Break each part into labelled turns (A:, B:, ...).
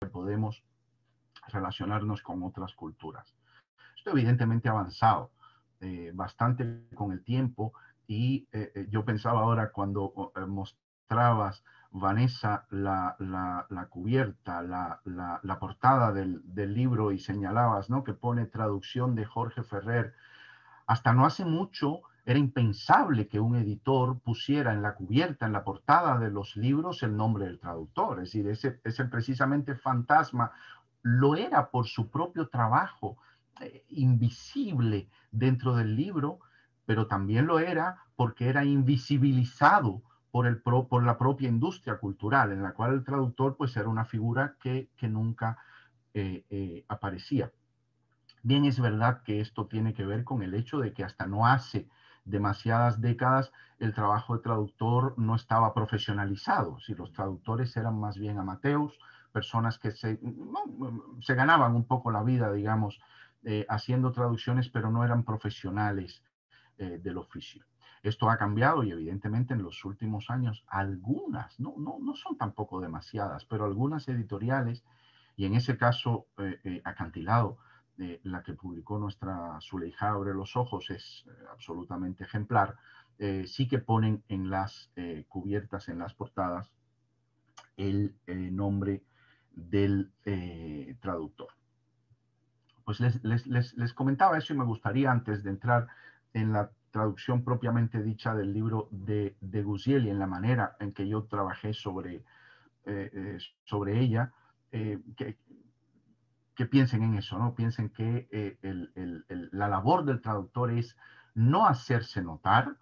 A: podemos relacionarnos con otras culturas. Esto evidentemente ha avanzado bastante con el tiempo y yo pensaba ahora cuando mostrabas, Vanessa, la cubierta, la portada del libro y señalabas, ¿no?, que pone traducción de Jorge Ferrer. Hasta no hace mucho era impensable que un editor pusiera en la cubierta, en la portada de los libros, el nombre del traductor. Es decir, ese precisamente fantasma lo era por su propio trabajo invisible dentro del libro, pero también lo era porque era invisibilizado por la propia industria cultural, en la cual el traductor pues era una figura que nunca aparecía. Bien, es verdad que esto tiene que ver con el hecho de que hasta no hace demasiadas décadas el trabajo de traductor no estaba profesionalizado. Si los traductores eran más bien amateurs, personas que se ganaban un poco la vida, digamos, haciendo traducciones, pero no eran profesionales del oficio. Esto ha cambiado y evidentemente en los últimos años algunas, no son tampoco demasiadas, pero algunas editoriales, y en ese caso Acantilado, la que publicó nuestra Zuleija Abre los Ojos, es absolutamente ejemplar, sí que ponen en las cubiertas, en las portadas, el nombre del traductor. Pues les comentaba eso y me gustaría, antes de entrar en la traducción propiamente dicha del libro de Guziel y en la manera en que yo trabajé sobre ella, que piensen en eso, ¿no? Piensen que la labor del traductor es no hacerse notar,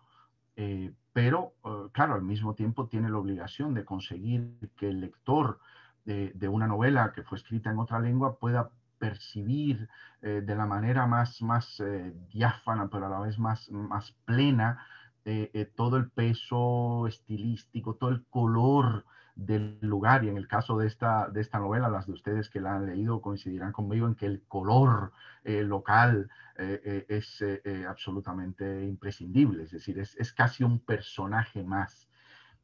A: pero claro, al mismo tiempo tiene la obligación de conseguir que el lector de una novela que fue escrita en otra lengua pueda percibir de la manera más diáfana, pero a la vez más plena, todo el peso estilístico, todo el color del lugar. Y en el caso de esta novela, las de ustedes que la han leído coincidirán conmigo en que el color local es absolutamente imprescindible. Es decir, es casi un personaje más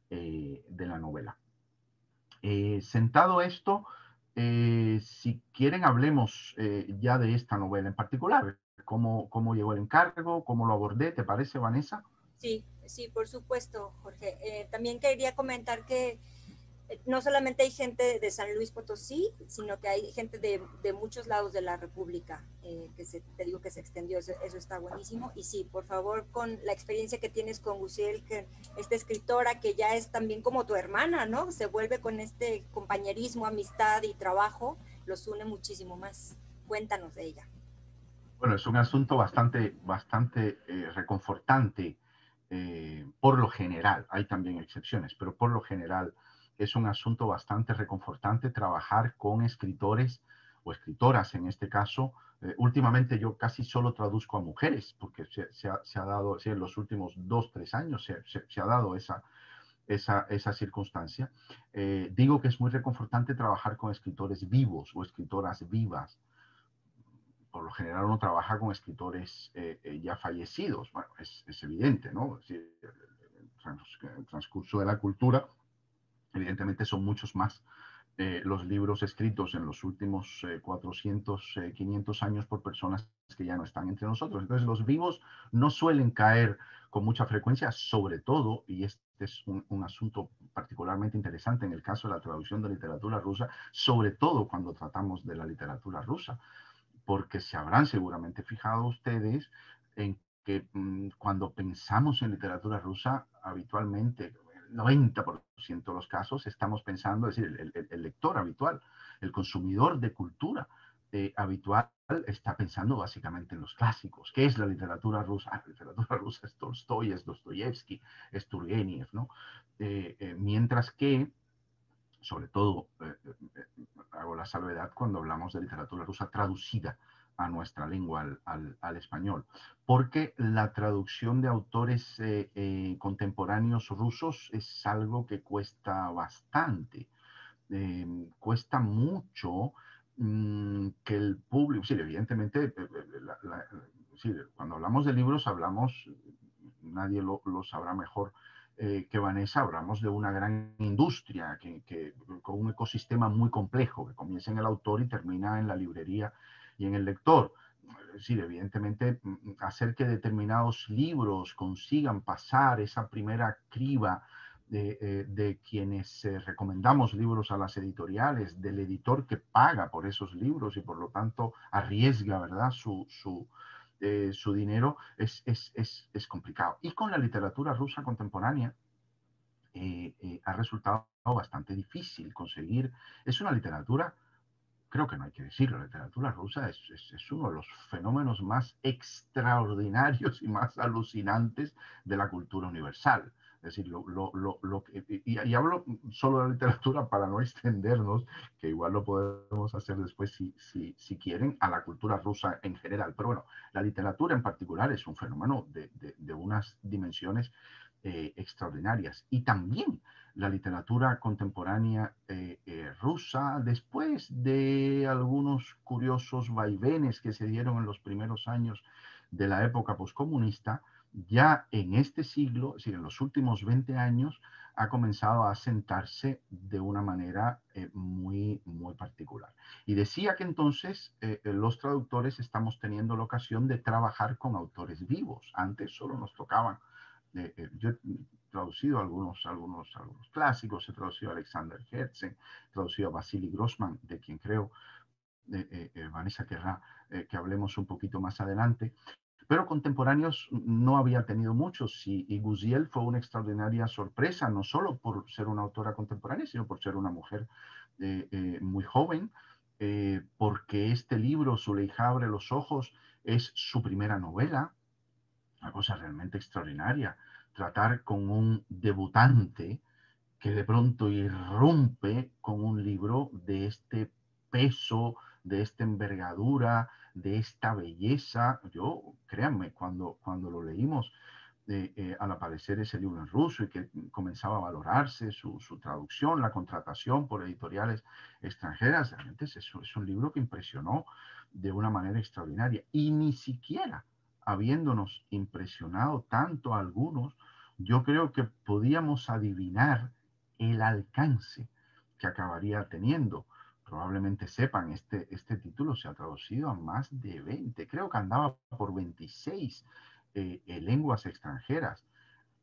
A: de la novela. Sentado esto, si quieren hablemos ya de esta novela en particular. ¿Cómo llegó el encargo? ¿Cómo lo abordé? ¿Te parece, Vanessa?
B: Sí, sí, por supuesto, Jorge. También quería comentar que no solamente hay gente de San Luis Potosí, sino que hay gente de muchos lados de la República, te digo que se extendió, eso está buenísimo. Y sí, por favor, con la experiencia que tienes con Gusiel, que esta escritora que ya es también como tu hermana, ¿no? Se vuelve con este compañerismo, amistad y trabajo, los une muchísimo más. Cuéntanos de ella.
A: Bueno, es un asunto bastante reconfortante por lo general. Hay también excepciones, pero por lo general es un asunto bastante reconfortante trabajar con escritores o escritoras en este caso. Últimamente yo casi solo traduzco a mujeres porque se ha dado, sí, en los últimos 2, 3 años se ha dado esa circunstancia. Digo que es muy reconfortante trabajar con escritores vivos o escritoras vivas. Por lo general uno trabaja con escritores ya fallecidos. Bueno, es evidente, ¿no? Es decir, el transcurso de la cultura, evidentemente son muchos más los libros escritos en los últimos 400, 500 años por personas que ya no están entre nosotros. Entonces los vivos no suelen caer con mucha frecuencia, sobre todo, y este es un asunto particularmente interesante en el caso de la traducción de literatura rusa, sobre todo cuando tratamos de la literatura rusa, porque se habrán seguramente fijado ustedes en que cuando pensamos en literatura rusa, habitualmente, el 90% de los casos, estamos pensando, es decir, el lector habitual, el consumidor de cultura habitual, está pensando básicamente en los clásicos. ¿Qué es la literatura rusa? La literatura rusa es Tolstoy, es Dostoyevsky, es Turgenev, ¿no? Mientras que sobre todo, hago la salvedad cuando hablamos de literatura rusa traducida a nuestra lengua, al español, porque la traducción de autores contemporáneos rusos es algo que cuesta bastante, cuesta mucho que el público, sí, evidentemente, sí, cuando hablamos de libros hablamos, nadie lo sabrá mejor que Vanessa, hablamos de una gran industria con un ecosistema muy complejo, que comienza en el autor y termina en la librería y en el lector. Es decir, evidentemente, hacer que determinados libros consigan pasar esa primera criba de quienes recomendamos libros a las editoriales, del editor que paga por esos libros y por lo tanto arriesga, ¿verdad?, su dinero, es complicado. Y con la literatura rusa contemporánea ha resultado bastante difícil conseguir. Es una literatura, creo que no hay que decirlo, la literatura rusa es uno de los fenómenos más extraordinarios y más alucinantes de la cultura universal. Es decir, y hablo solo de la literatura para no extendernos, que igual lo podemos hacer después si quieren, a la cultura rusa en general. Pero bueno, la literatura en particular es un fenómeno de unas dimensiones extraordinarias. Y también la literatura contemporánea rusa, después de algunos curiosos vaivenes que se dieron en los primeros años de la época poscomunista, ya en este siglo, es decir, en los últimos 20 años, ha comenzado a asentarse de una manera muy particular. Y decía que entonces los traductores estamos teniendo la ocasión de trabajar con autores vivos. Antes solo nos tocaban yo he traducido algunos clásicos, he traducido a Alexander Herzen, he traducido a Vasily Grossman, de quien creo Vanessa querrá que hablemos un poquito más adelante, pero contemporáneos no había tenido muchos y Guziel fue una extraordinaria sorpresa, no solo por ser una autora contemporánea, sino por ser una mujer muy joven, porque este libro, Zuleika abre los ojos, es su primera novela, una cosa realmente extraordinaria, tratar con un debutante que de pronto irrumpe con un libro de este peso, de esta envergadura, de esta belleza. Yo, créanme, cuando lo leímos al aparecer ese libro en ruso y que comenzaba a valorarse su traducción, la contratación por editoriales extranjeras, realmente es un libro que impresionó de una manera extraordinaria. Y ni siquiera habiéndonos impresionado tanto a algunos, yo creo que podíamos adivinar el alcance que acabaría teniendo. Probablemente sepan, este título se ha traducido a más de 20, creo que andaba por 26 lenguas extranjeras.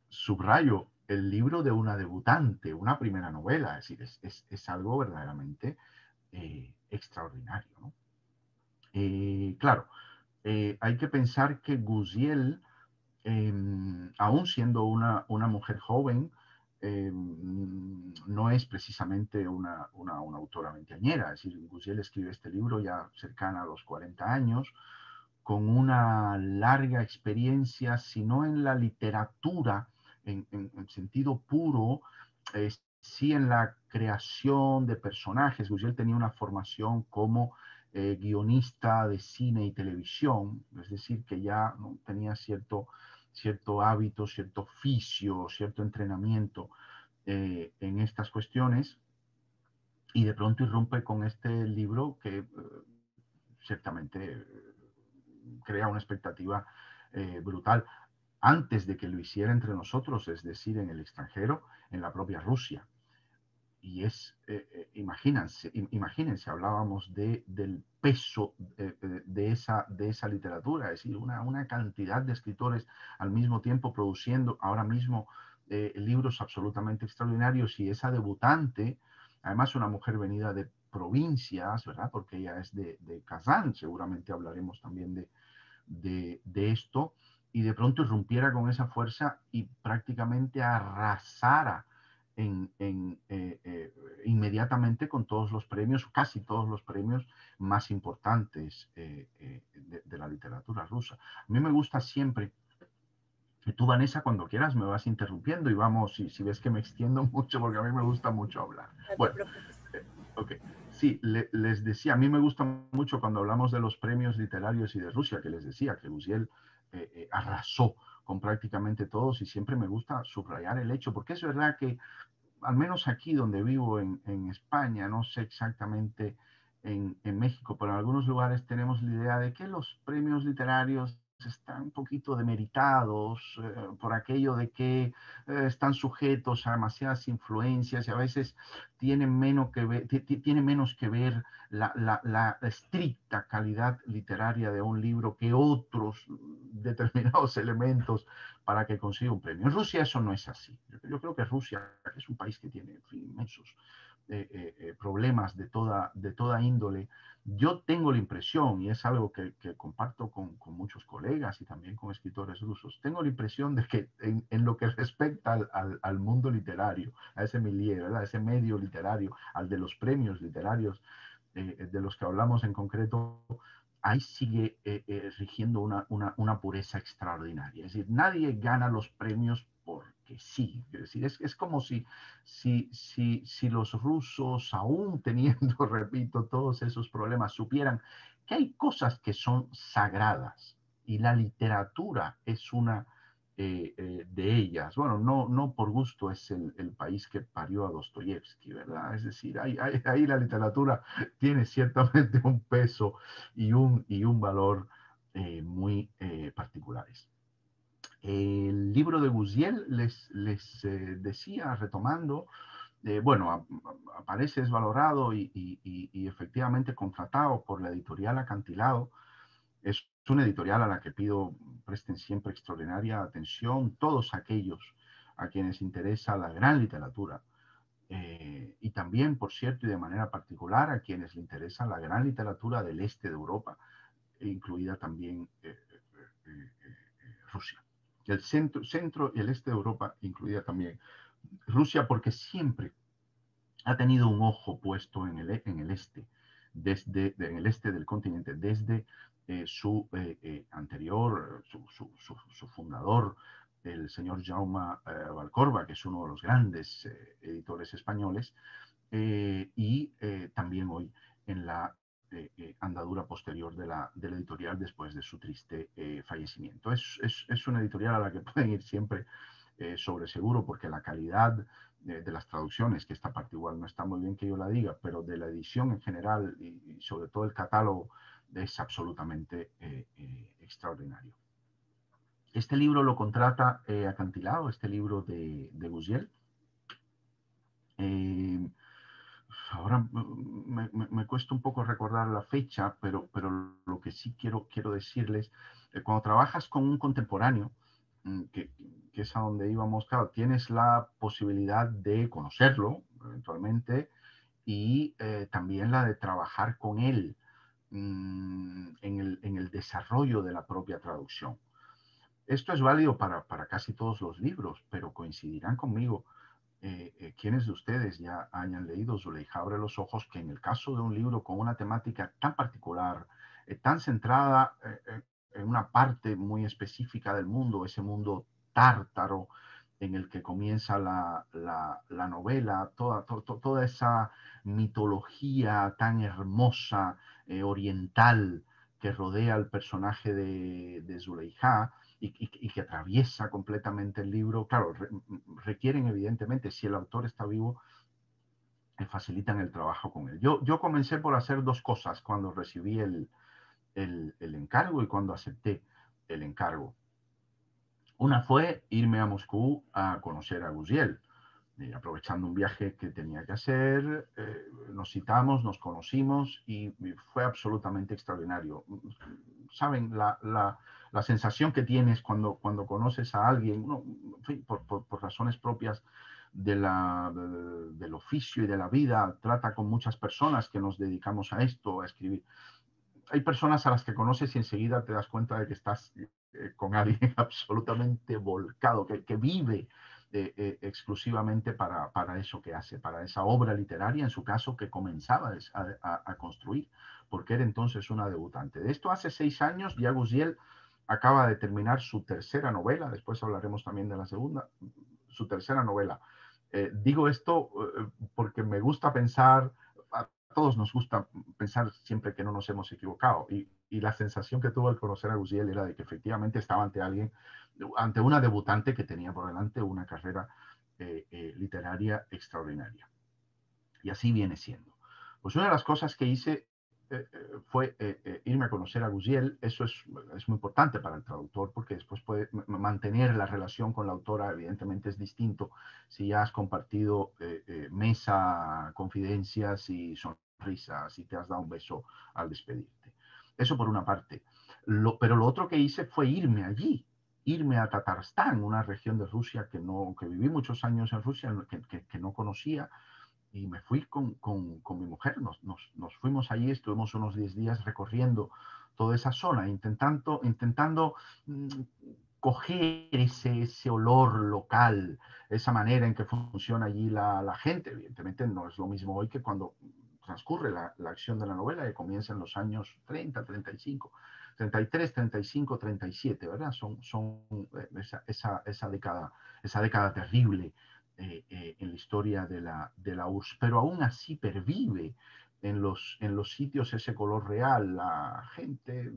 A: Subrayo, el libro de una debutante, una primera novela, es decir, es algo verdaderamente extraordinario, ¿no? Claro, hay que pensar que Guziel, aún siendo una mujer joven, no es precisamente una autora veinteañera. Es decir, Guziel escribe este libro ya cercana a los 40 años, con una larga experiencia, si no en la literatura en sentido puro, sí en la creación de personajes. Guziel tenía una formación como guionista de cine y televisión, es decir, que ya ¿no? tenía cierto hábito, cierto oficio, cierto entrenamiento en estas cuestiones, y de pronto irrumpe con este libro que ciertamente crea una expectativa brutal antes de que lo hiciera entre nosotros, es decir, en el extranjero, en la propia Rusia. Y imagínense, hablábamos del peso de esa literatura, es decir, una cantidad de escritores al mismo tiempo produciendo ahora mismo libros absolutamente extraordinarios, y esa debutante, además una mujer venida de provincias, ¿verdad? Porque ella es de Kazán, seguramente hablaremos también de esto, y de pronto irrumpiera con esa fuerza y prácticamente arrasara inmediatamente con todos los premios, casi todos los premios más importantes de la literatura rusa. A mí me gusta siempre, y tú, Vanessa, cuando quieras me vas interrumpiendo y vamos, si ves que me extiendo mucho, porque a mí me gusta mucho hablar.
B: No te
A: Bueno,
B: preocupes.
A: ok. Sí, les decía, a mí me gusta mucho cuando hablamos de los premios literarios y de Rusia, que les decía que Guziel arrasó con prácticamente todos, y siempre me gusta subrayar el hecho, porque es verdad que al menos aquí donde vivo en España, no sé exactamente en México, pero en algunos lugares tenemos la idea de que los premios literarios están un poquito demeritados por aquello de que están sujetos a demasiadas influencias y a veces tiene menos que ver la estricta calidad literaria de un libro que otros determinados elementos para que consiga un premio. En Rusia eso no es así. Yo creo que Rusia, que es un país que tiene, en fin, inmensos problemas de toda índole, yo tengo la impresión, y es algo que comparto con muchos colegas y también con escritores rusos, tengo la impresión de que en lo que respecta al mundo literario, a ese milieu, ¿verdad? A ese medio literario, al de los premios literarios de los que hablamos en concreto, ahí sigue rigiendo una pureza extraordinaria. Es decir, nadie gana los premios porque sí. Es decir, es como si los rusos, aún teniendo, repito, todos esos problemas, supieran que hay cosas que son sagradas y la literatura es una de ellas. Bueno, no por gusto es el país que parió a Dostoyevsky, ¿verdad? Es decir, ahí la literatura tiene ciertamente un peso y un valor muy particulares. El libro de Guziel les decía, retomando, bueno, aparece desvalorado y efectivamente contratado por la editorial Acantilado. Es una editorial a la que pido presten siempre extraordinaria atención todos aquellos a quienes interesa la gran literatura. Y también, por cierto, y de manera particular, a quienes le interesa la gran literatura del este de Europa, incluida también Rusia. El centro y el este de Europa, incluida también Rusia, porque siempre ha tenido un ojo puesto en el este, en el este del continente, desde su anterior, su fundador, el señor Jaume Valcorba, que es uno de los grandes editores españoles, y también hoy en la andadura posterior de la editorial después de su triste fallecimiento. Es una editorial a la que pueden ir siempre sobre seguro porque la calidad de las traducciones, que esta parte igual no está muy bien que yo la diga, pero de la edición en general y sobre todo el catálogo es absolutamente extraordinario. Este libro lo contrata Acantilado, este libro de Guziel. Ahora me cuesta un poco recordar la fecha, pero lo que sí quiero decirles, cuando trabajas con un contemporáneo, que, que es a donde íbamos, claro, tienes la posibilidad de conocerlo eventualmente y también la de trabajar con él en el desarrollo de la propia traducción. Esto es válido para casi todos los libros, pero coincidirán conmigo quienes de ustedes ya hayan leído Zuleija abre los ojos, que en el caso de un libro con una temática tan particular, tan centrada en una parte muy específica del mundo, ese mundo tártaro en el que comienza la novela, toda esa mitología tan hermosa, oriental, que rodea al personaje de Zuleija, y que atraviesa completamente el libro, claro, requieren evidentemente, si el autor está vivo, facilitan el trabajo con él. Yo comencé por hacer dos cosas cuando recibí el encargo y cuando acepté el encargo. Una fue irme a Moscú a conocer a Guziel, aprovechando un viaje que tenía que hacer, nos citamos, nos conocimos y fue absolutamente extraordinario. Saben, la sensación que tienes cuando conoces a alguien, uno, en fin, por razones propias del oficio y de la vida, trata con muchas personas que nos dedicamos a esto, a escribir. Hay personas a las que conoces y enseguida te das cuenta de que estás con alguien absolutamente volcado, que vive exclusivamente para eso que hace, para esa obra literaria, en su caso, que comenzaba a construir, porque era entonces una debutante. De esto hace 6 años, ya Guziel acaba de terminar su tercera novela, después hablaremos también de la segunda, su tercera novela. Digo esto porque me gusta pensar, a todos nos gusta pensar siempre que no nos hemos equivocado, y la sensación que tuvo al conocer a Guziel era de que efectivamente estaba ante una debutante que tenía por delante una carrera literaria extraordinaria. Y así viene siendo. Pues una de las cosas que hice fue irme a conocer a Guziel. Eso es muy importante para el traductor porque después puede mantener la relación con la autora. Evidentemente es distinto si ya has compartido mesa, confidencias y sonrisas y te has dado un beso al despedirte. Eso por una parte. Pero lo otro que hice fue irme allí, irme a Tatarstán, una región de Rusia que viví muchos años en Rusia, que no conocía, y me fui con mi mujer. Nos fuimos allí, estuvimos unos 10 días recorriendo toda esa zona, intentando mm, coger ese olor local, esa manera en que funciona allí la gente. Evidentemente no es lo mismo hoy que cuando transcurre la acción de la novela, que comienza en los años 30, 35. 33, 35, 37, ¿verdad? Son esa década terrible en la historia de la URSS, pero aún así pervive en los sitios ese color real. La gente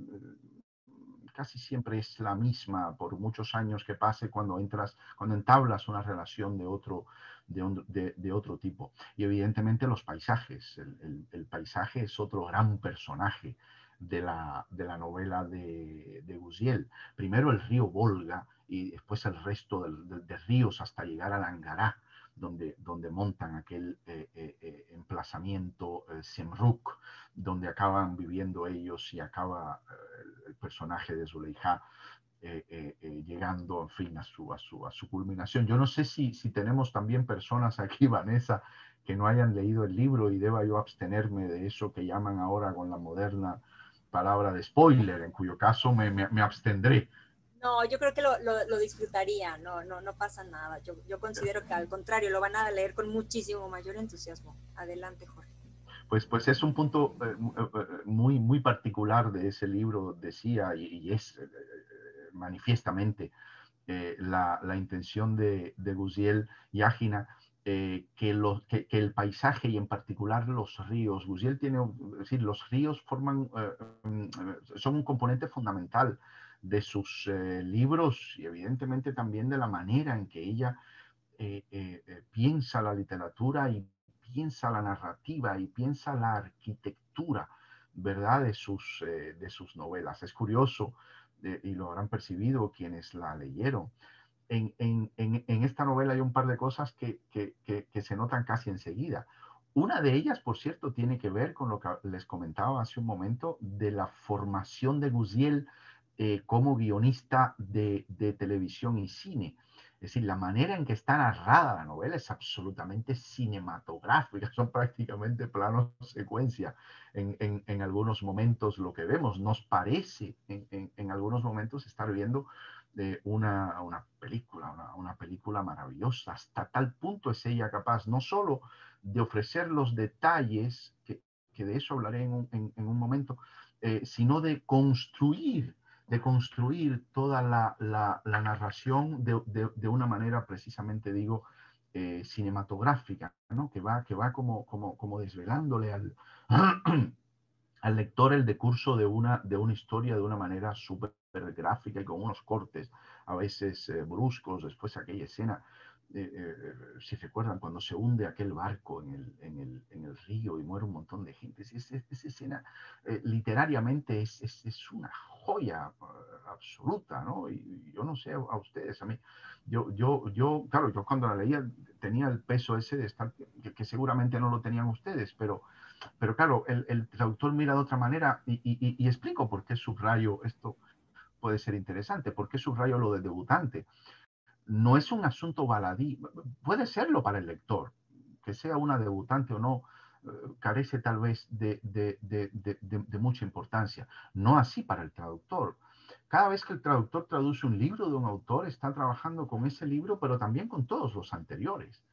A: casi siempre es la misma por muchos años que pase cuando entablas una relación de otro tipo. Y evidentemente los paisajes. El paisaje es otro gran personaje de la novela de Guziel. Primero el río Volga y después el resto de ríos hasta llegar al Angará, donde montan aquel emplazamiento Semruk, donde acaban viviendo ellos y acaba el personaje de Zuleika llegando, en fin, a su culminación. Yo no sé si tenemos también personas aquí, Vanessa, que no hayan leído el libro y deba yo abstenerme de eso que llaman ahora con la moderna palabra de spoiler, en cuyo caso me abstendré.
B: No, yo creo que lo disfrutaría, no pasa nada. Yo considero que al contrario, lo van a leer con muchísimo mayor entusiasmo. Adelante, Jorge.
A: Pues es un punto muy particular de ese libro, decía, y es manifiestamente la intención de Guziel y Ágina, que el paisaje y en particular los ríos. Guziel tiene, es decir, los ríos son un componente fundamental de sus libros y evidentemente también de la manera en que ella piensa la literatura y piensa la narrativa y piensa la arquitectura, ¿verdad? De sus novelas. Es curioso, y lo habrán percibido quienes la leyeron. En esta novela hay un par de cosas que se notan casi enseguida. Una de ellas, por cierto, tiene que ver con lo que les comentaba hace un momento de la formación de Guziel como guionista de televisión y cine. Es decir, la manera en que está narrada la novela es absolutamente cinematográfica, son prácticamente planos secuencia. En algunos momentos lo que vemos nos parece en algunos momentos estar viendo una película maravillosa. Hasta tal punto es ella capaz no solo de ofrecer los detalles, que de eso hablaré en un momento, sino de construir toda la narración de una manera, precisamente digo, cinematográfica, ¿no? Que va como desvelándole al lector el decurso de una historia de una manera súper gráfica y con unos cortes a veces bruscos. Después aquella escena, si recuerdan, cuando se hunde aquel barco en el río y muere un montón de gente. Esa escena literariamente es una joya absoluta, ¿no? Y yo no sé a ustedes, a mí, claro, yo cuando la leía tenía el peso ese de estar, que seguramente no lo tenían ustedes, pero claro, el traductor mira de otra manera y explico por qué subrayo esto. Puede ser interesante. ¿Por qué subrayo lo de debutante? No es un asunto baladí. Puede serlo para el lector, que sea una debutante o no, carece tal vez de mucha importancia. No así para el traductor. Cada vez que el traductor traduce un libro de un autor, está trabajando con ese libro, pero también con todos los anteriores.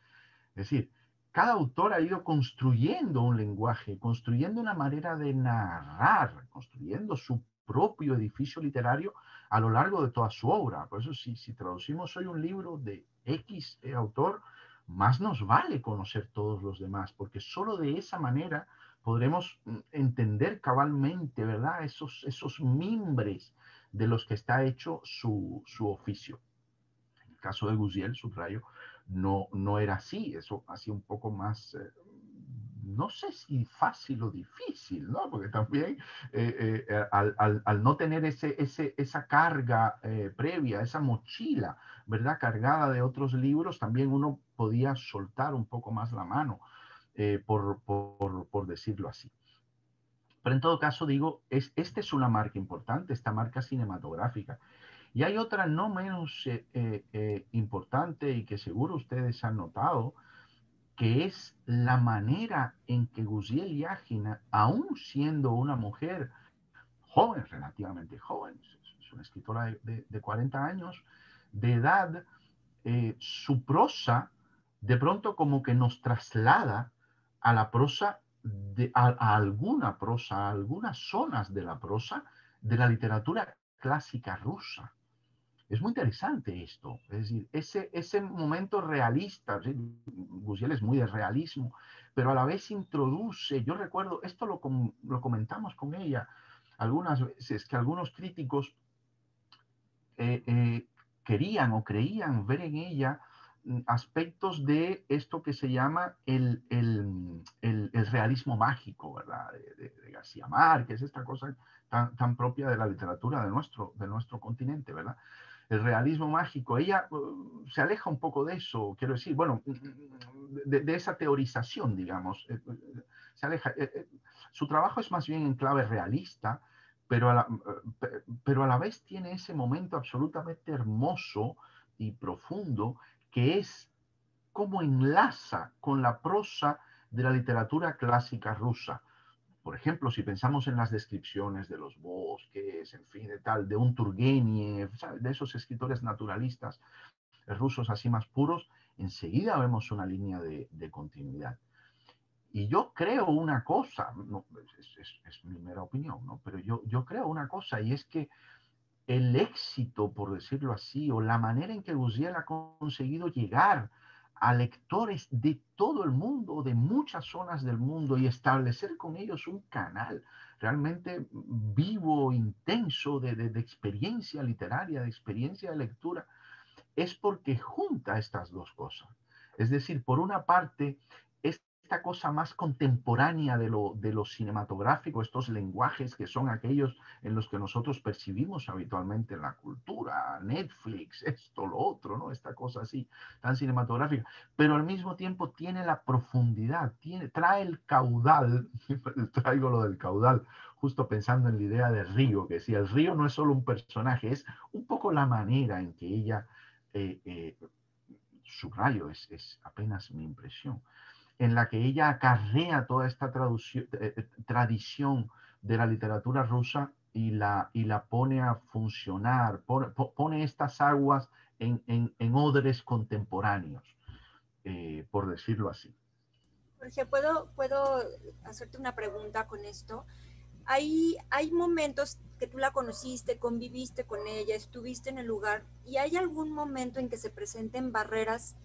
A: Es decir, cada autor ha ido construyendo un lenguaje, construyendo una manera de narrar, construyendo su propio edificio literario a lo largo de toda su obra. Por eso, si traducimos hoy un libro de X autor, más nos vale conocer todos los demás, porque solo de esa manera podremos entender cabalmente, ¿verdad? Esos mimbres de los que está hecho su oficio. En el caso de Guziel, subrayo, no era así, eso hacía un poco más no sé si fácil o difícil, ¿no? Porque también al no tener esa carga previa, esa mochila, ¿verdad? Cargada de otros libros, también uno podía soltar un poco más la mano, por decirlo así. Pero en todo caso, digo, esta es una marca importante, esta marca cinematográfica. Y hay otra no menos importante y que seguro ustedes han notado, que es la manera en que Gusiel Yágina, aún siendo una mujer joven, relativamente joven, es una escritora de 40 años de edad, su prosa de pronto como que nos traslada a la prosa, a alguna prosa, a algunas zonas de la prosa de la literatura clásica rusa. Es muy interesante esto, es decir, ese momento realista, ¿sí? Gusiel es muy de realismo, pero a la vez introduce, yo recuerdo, esto lo comentamos con ella algunas veces, que algunos críticos eh, eh, querían o creían ver en ella aspectos de esto que se llama el realismo mágico, ¿verdad? De García Márquez, esta cosa tan propia de la literatura de nuestro continente, ¿verdad? El realismo mágico, ella se aleja un poco de eso, quiero decir, bueno, de esa teorización, digamos, se aleja. Su trabajo es más bien en clave realista, pero pero a la vez tiene ese momento absolutamente hermoso y profundo que es cómo enlaza con la prosa de la literatura clásica rusa. Por ejemplo, si pensamos en las descripciones de los bosques, en fin, de un Turgenev, ¿sabes? De esos escritores naturalistas rusos así más puros, enseguida vemos una línea de continuidad. Y yo creo una cosa, no, es mi mera opinión, ¿no? Pero yo creo una cosa, y es que el éxito, por decirlo así, o la manera en que Guziel ha conseguido llegar a lectores de todo el mundo, de muchas zonas del mundo, y establecer con ellos un canal realmente vivo, intenso, de experiencia literaria, de experiencia de lectura, es porque junta estas dos cosas. Es decir, por una parte, esta cosa más contemporánea de lo cinematográfico, estos lenguajes que son aquellos en los que nosotros percibimos habitualmente en la cultura, Netflix, esto, lo otro, ¿no? Esta cosa así, tan cinematográfica, pero al mismo tiempo tiene la profundidad, trae el caudal, traigo lo del caudal, justo pensando en la idea del río, que decía, el río no es solo un personaje, es un poco la manera en que ella subrayo, es apenas mi impresión, en la que ella acarrea toda esta tradición de la literatura rusa y la pone a funcionar, pone estas aguas en odres contemporáneos, por decirlo así.
B: Jorge, ¿puedo hacerte una pregunta con esto? Hay momentos que tú la conociste, conviviste con ella, estuviste en el lugar, y hay algún momento en que se presenten barreras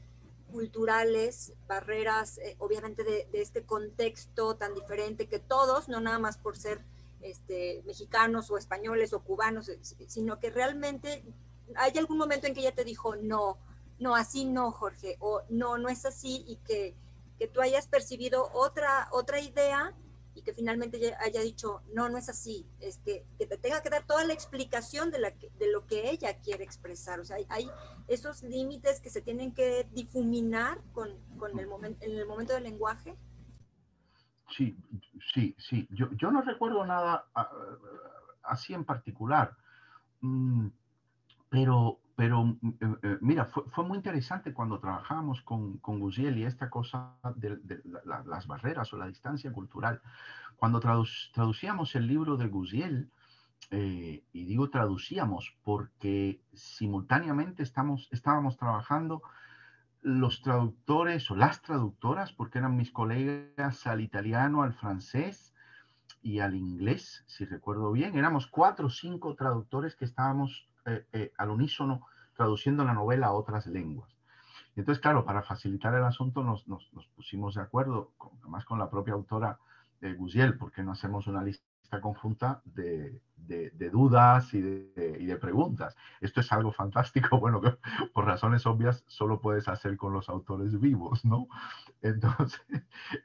B: culturales, barreras obviamente de este contexto tan diferente que todos, no nada más por ser mexicanos o españoles o cubanos, sino que realmente hay algún momento en que ella te dijo, no, no, así no, Jorge, o no, no es así, y que tú hayas percibido otra idea y que finalmente haya dicho, no, no es así, es que te tenga que dar toda la explicación de lo que ella quiere expresar. O sea, hay esos límites que se tienen que difuminar en el momento del lenguaje.
A: Sí, sí. Yo no recuerdo nada así en particular. Mm, pero mira, fue muy interesante cuando trabajábamos con Guziel y esta cosa de las barreras o la distancia cultural. Cuando traducíamos el libro de Guziel, y digo traducíamos porque simultáneamente estábamos trabajando los traductores o las traductoras, porque eran mis colegas, al italiano, al francés y al inglés, si recuerdo bien. Éramos 4 o 5 traductores que estábamos al unísono traduciendo la novela a otras lenguas. Y entonces, claro, para facilitar el asunto nos pusimos de acuerdo, además con la propia autora Guziel, porque no hacemos una lista esta conjunta de dudas y de preguntas. Esto es algo fantástico, bueno, que por razones obvias solo puedes hacer con los autores vivos, ¿no? Entonces,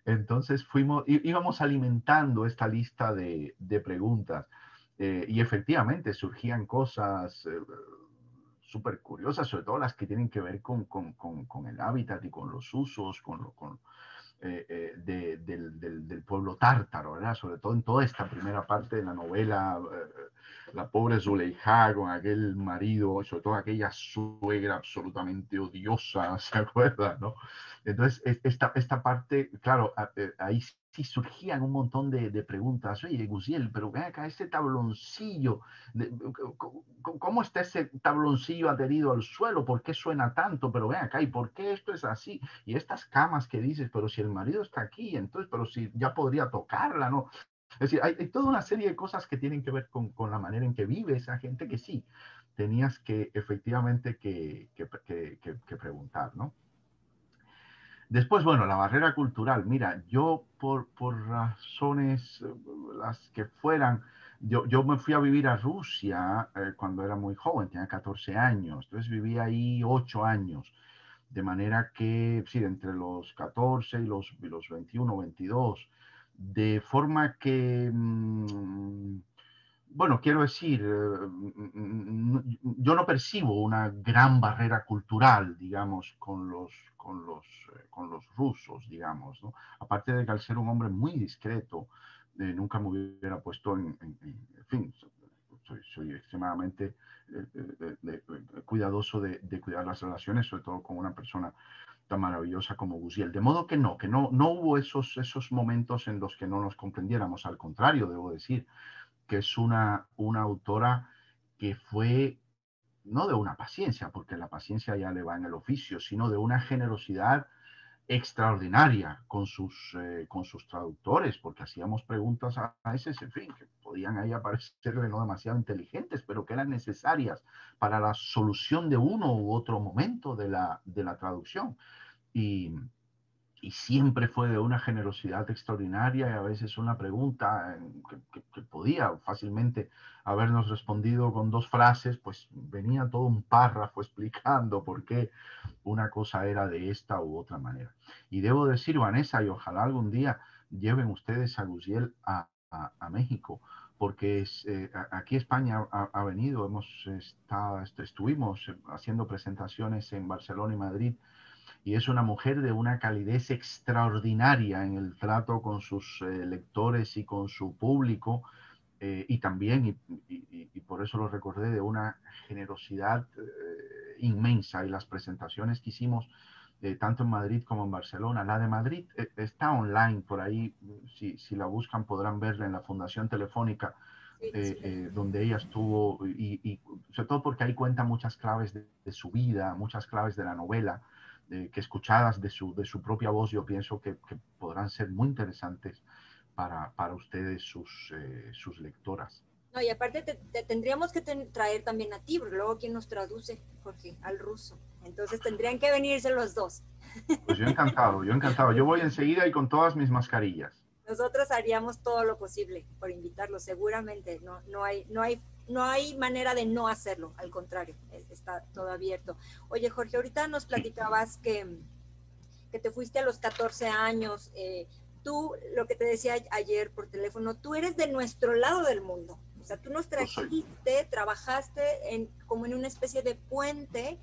A: entonces íbamos alimentando esta lista de preguntas y efectivamente surgían cosas súper curiosas, sobre todo las que tienen que ver con el hábitat y con los usos, del pueblo tártaro, ¿verdad? Sobre todo en toda esta primera parte de la novela, la pobre Zuleika con aquel marido, sobre todo aquella suegra absolutamente odiosa, ¿se acuerdan, no? Entonces, esta parte, claro, ahí sí surgían un montón de preguntas. Oye, Gusiel, pero ven acá, este tabloncillo, ¿cómo está ese tabloncillo adherido al suelo? ¿Por qué suena tanto? Pero ven acá, ¿y por qué esto es así? Y estas camas que dices, pero si el marido está aquí, entonces, pero si ya podría tocarla, ¿no? Es decir, hay toda una serie de cosas que tienen que ver con la manera en que vive esa gente que sí, tenías que efectivamente que preguntar, ¿no? Después, bueno, la barrera cultural. Mira, yo por razones, las que fueran, yo me fui a vivir a Rusia cuando era muy joven, tenía 14 años, entonces viví ahí 8 años, de manera que, sí, entre los 14 y los 21, 22, de forma que, bueno, quiero decir, yo no percibo una gran barrera cultural, digamos, con los rusos, digamos, ¿no? Aparte de que al ser un hombre muy discreto, nunca me hubiera puesto en fin, soy extremadamente cuidadoso de cuidar las relaciones, sobre todo con una persona tan maravillosa como Gusiel. De modo que no hubo esos momentos en los que no nos comprendiéramos. Al contrario, debo decir que es una autora que fue no de una paciencia, porque la paciencia ya le va en el oficio, sino de una generosidad extraordinaria con sus traductores, porque hacíamos preguntas a veces, en fin, que podían ahí aparecerle no demasiado inteligentes, pero que eran necesarias para la solución de uno u otro momento de la traducción. Y, y siempre fue de una generosidad extraordinaria y a veces una pregunta que podía fácilmente habernos respondido con 2 frases, pues venía todo un párrafo explicando por qué una cosa era de esta u otra manera. Y debo decir, Vanessa, y ojalá algún día lleven ustedes a Gusiel a México, porque aquí España ha venido, estuvimos haciendo presentaciones en Barcelona y Madrid, y es una mujer de una calidez extraordinaria en el trato con sus lectores y con su público, y también, y por eso lo recordé, de una generosidad inmensa. Y las presentaciones que hicimos, tanto en Madrid como en Barcelona, la de Madrid está online por ahí, si la buscan podrán verla en la Fundación Telefónica,
B: Sí, sí.
A: donde ella estuvo, y sobre todo porque ahí cuenta muchas claves de su vida, muchas claves de la novela, que escuchadas de su propia voz, yo pienso que podrán ser muy interesantes para ustedes, sus lectoras.
B: No, y aparte te tendríamos que traer también a ti, porque luego quién nos traduce, Jorge, al ruso. Entonces tendrían que venirse los dos.
A: Pues yo encantado, yo encantado. Yo voy enseguida y con todas mis mascarillas.
B: Nosotros haríamos todo lo posible por invitarlos, seguramente. No hay manera de no hacerlo, al contrario, está todo abierto. Oye, Jorge, ahorita nos
A: Sí,
B: platicabas que te fuiste a los 14 años. Tú, lo que te decía ayer por teléfono, tú eres de nuestro lado del mundo. O sea, tú nos
A: lo soy.
B: trajiste, trabajaste como en una especie de puente,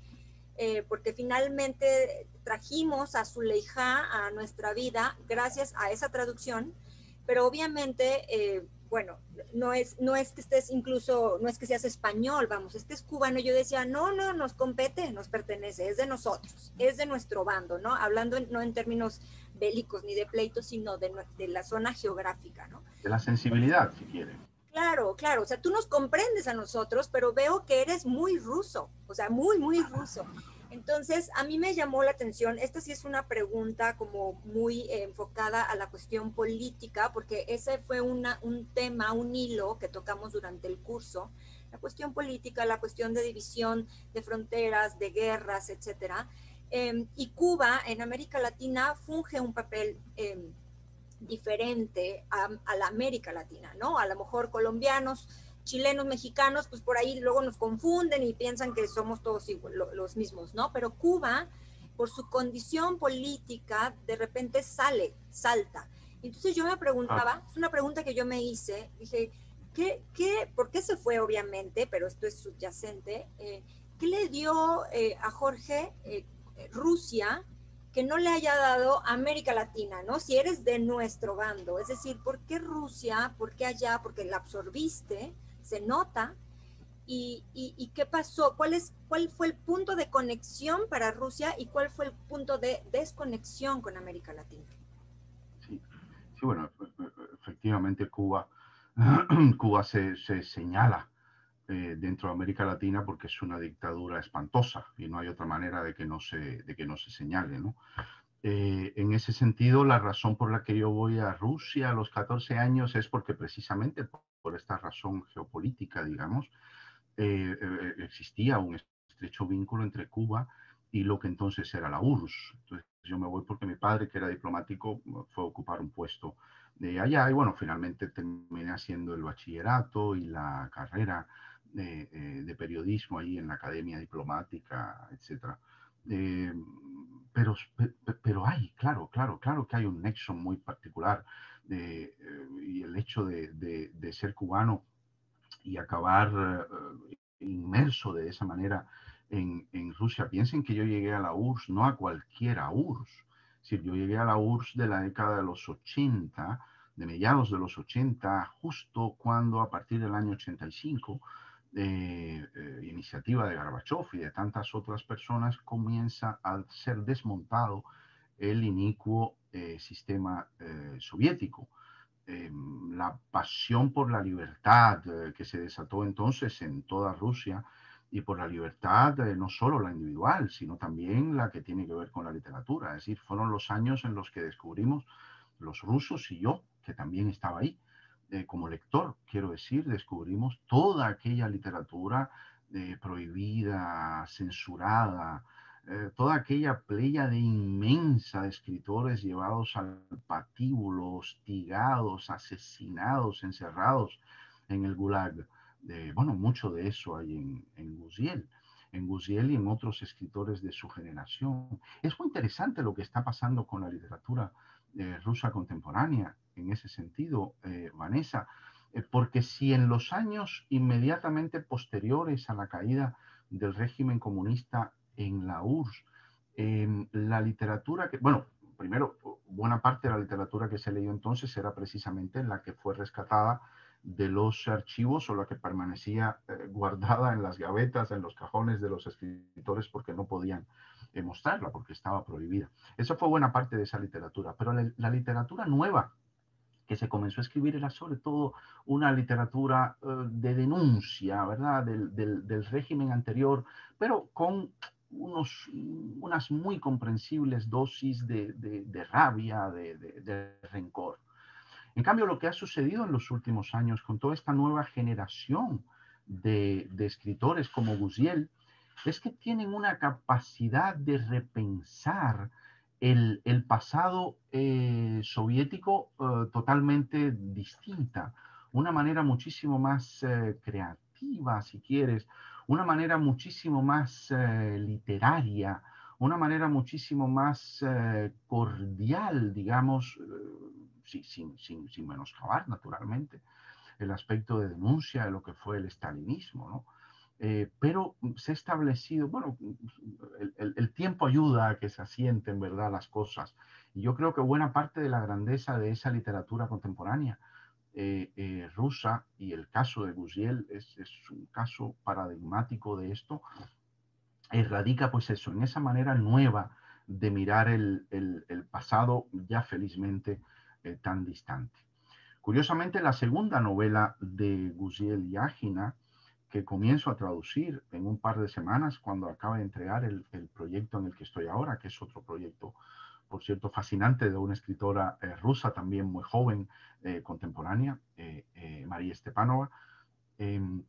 B: porque finalmente trajimos a Zuleija a nuestra vida gracias a esa traducción, pero obviamente, bueno, no es que estés incluso, no es que seas español, vamos, es que es cubano. Yo decía, no, nos compete, nos pertenece, es de nosotros, es de nuestro bando, ¿no? Hablando no en términos bélicos ni de pleitos, sino de la zona geográfica, ¿no?
A: De la sensibilidad, si quieren.
B: Claro, claro, o sea, tú nos comprendes a nosotros, pero veo que eres muy ruso, o sea, muy, muy ruso. Entonces, a mí me llamó la atención, esta sí es una pregunta como muy enfocada a la cuestión política, porque ese fue un tema, un hilo que tocamos durante el curso, la cuestión política, la cuestión de división de fronteras, de guerras, etcétera. Y Cuba en América Latina funge un papel diferente a la América Latina, ¿no? A lo mejor colombianos, chilenos, mexicanos, pues por ahí luego nos confunden y piensan que somos todos igual, los mismos, ¿no? Pero Cuba, por su condición política, de repente salta. Entonces yo me
A: Claro.
B: preguntaba, es una pregunta que yo me hice, dije, ¿por qué se fue obviamente? Pero esto es subyacente. ¿Qué le dio a Jorge Rusia que no le haya dado a América Latina, ¿no? Si eres de nuestro bando, es decir, ¿por qué Rusia? ¿Por qué allá? Porque la absorbiste, se nota. ¿Y qué pasó? ¿Cuál fue el punto de conexión para Rusia y cuál fue el punto de desconexión con América Latina?
A: Sí, sí, bueno, efectivamente Cuba, Cuba se señala dentro de América Latina porque es una dictadura espantosa y no hay otra manera de que no se señale, ¿no? En ese sentido, la razón por la que yo voy a Rusia a los 14 años es porque precisamente por esta razón geopolítica, digamos, existía un estrecho vínculo entre Cuba y lo que entonces era la URSS. Entonces yo me voy porque mi padre, que era diplomático, fue a ocupar un puesto de allá y bueno, finalmente terminé haciendo el bachillerato y la carrera de periodismo ahí en la Academia Diplomática, etcétera. Eh, pero, pero hay, claro que hay un nexo muy particular y el hecho de ser cubano y acabar inmerso de esa manera en Rusia. Piensen que yo llegué a la URSS, no a cualquiera URSS. Es decir, yo llegué a la URSS de la década de los 80, de mediados de los 80, justo cuando a partir del año 85, iniciativa de Gorbachev y de tantas otras personas, comienza a ser desmontado el inicuo sistema soviético. La pasión por la libertad que se desató entonces en toda Rusia y por la libertad no solo la individual, sino también la que tiene que ver con la literatura. Es decir, fueron los años en los que descubrimos los rusos y yo, que también estaba ahí, como lector, quiero decir, descubrimos toda aquella literatura prohibida, censurada, toda aquella playa inmensa de escritores llevados al patíbulo, hostigados, asesinados, encerrados en el Gulag. Bueno, mucho de eso hay en Guziel y en otros escritores de su generación. Es muy interesante lo que está pasando con la literatura rusa contemporánea en ese sentido, Vanessa, porque si en los años inmediatamente posteriores a la caída del régimen comunista en la URSS, la literatura que, bueno, primero, buena parte de la literatura que se leyó entonces era precisamente la que fue rescatada de los archivos o la que permanecía guardada en las gavetas, en los cajones de los escritores porque no podían mostrarla, porque estaba prohibida. Eso fue buena parte de esa literatura, pero literatura nueva que se comenzó a escribir era sobre todo una literatura de denuncia, ¿verdad?, del régimen anterior, pero con unas muy comprensibles dosis de rabia, de rencor. En cambio, lo que ha sucedido en los últimos años con toda esta nueva generación de escritores como Guziel es que tienen una capacidad de repensar el pasado soviético totalmente distinta, una manera muchísimo más creativa, si quieres, una manera muchísimo más literaria, una manera muchísimo más cordial, digamos, sin menoscabar, naturalmente, el aspecto de denuncia de lo que fue el estalinismo, ¿no? Pero se ha establecido, bueno, el tiempo ayuda a que se asienten, ¿verdad?, las cosas. Y yo creo que buena parte de la grandeza de esa literatura contemporánea rusa, y el caso de Guziel es un caso paradigmático de esto, radica pues eso, en esa manera nueva de mirar el pasado ya felizmente tan distante. Curiosamente, la segunda novela de Guziel Yagina, que comienzo a traducir en un par de semanas cuando acabe de entregar el proyecto en el que estoy ahora, que es otro proyecto, por cierto, fascinante de una escritora rusa también muy joven, contemporánea, María Stepanova. El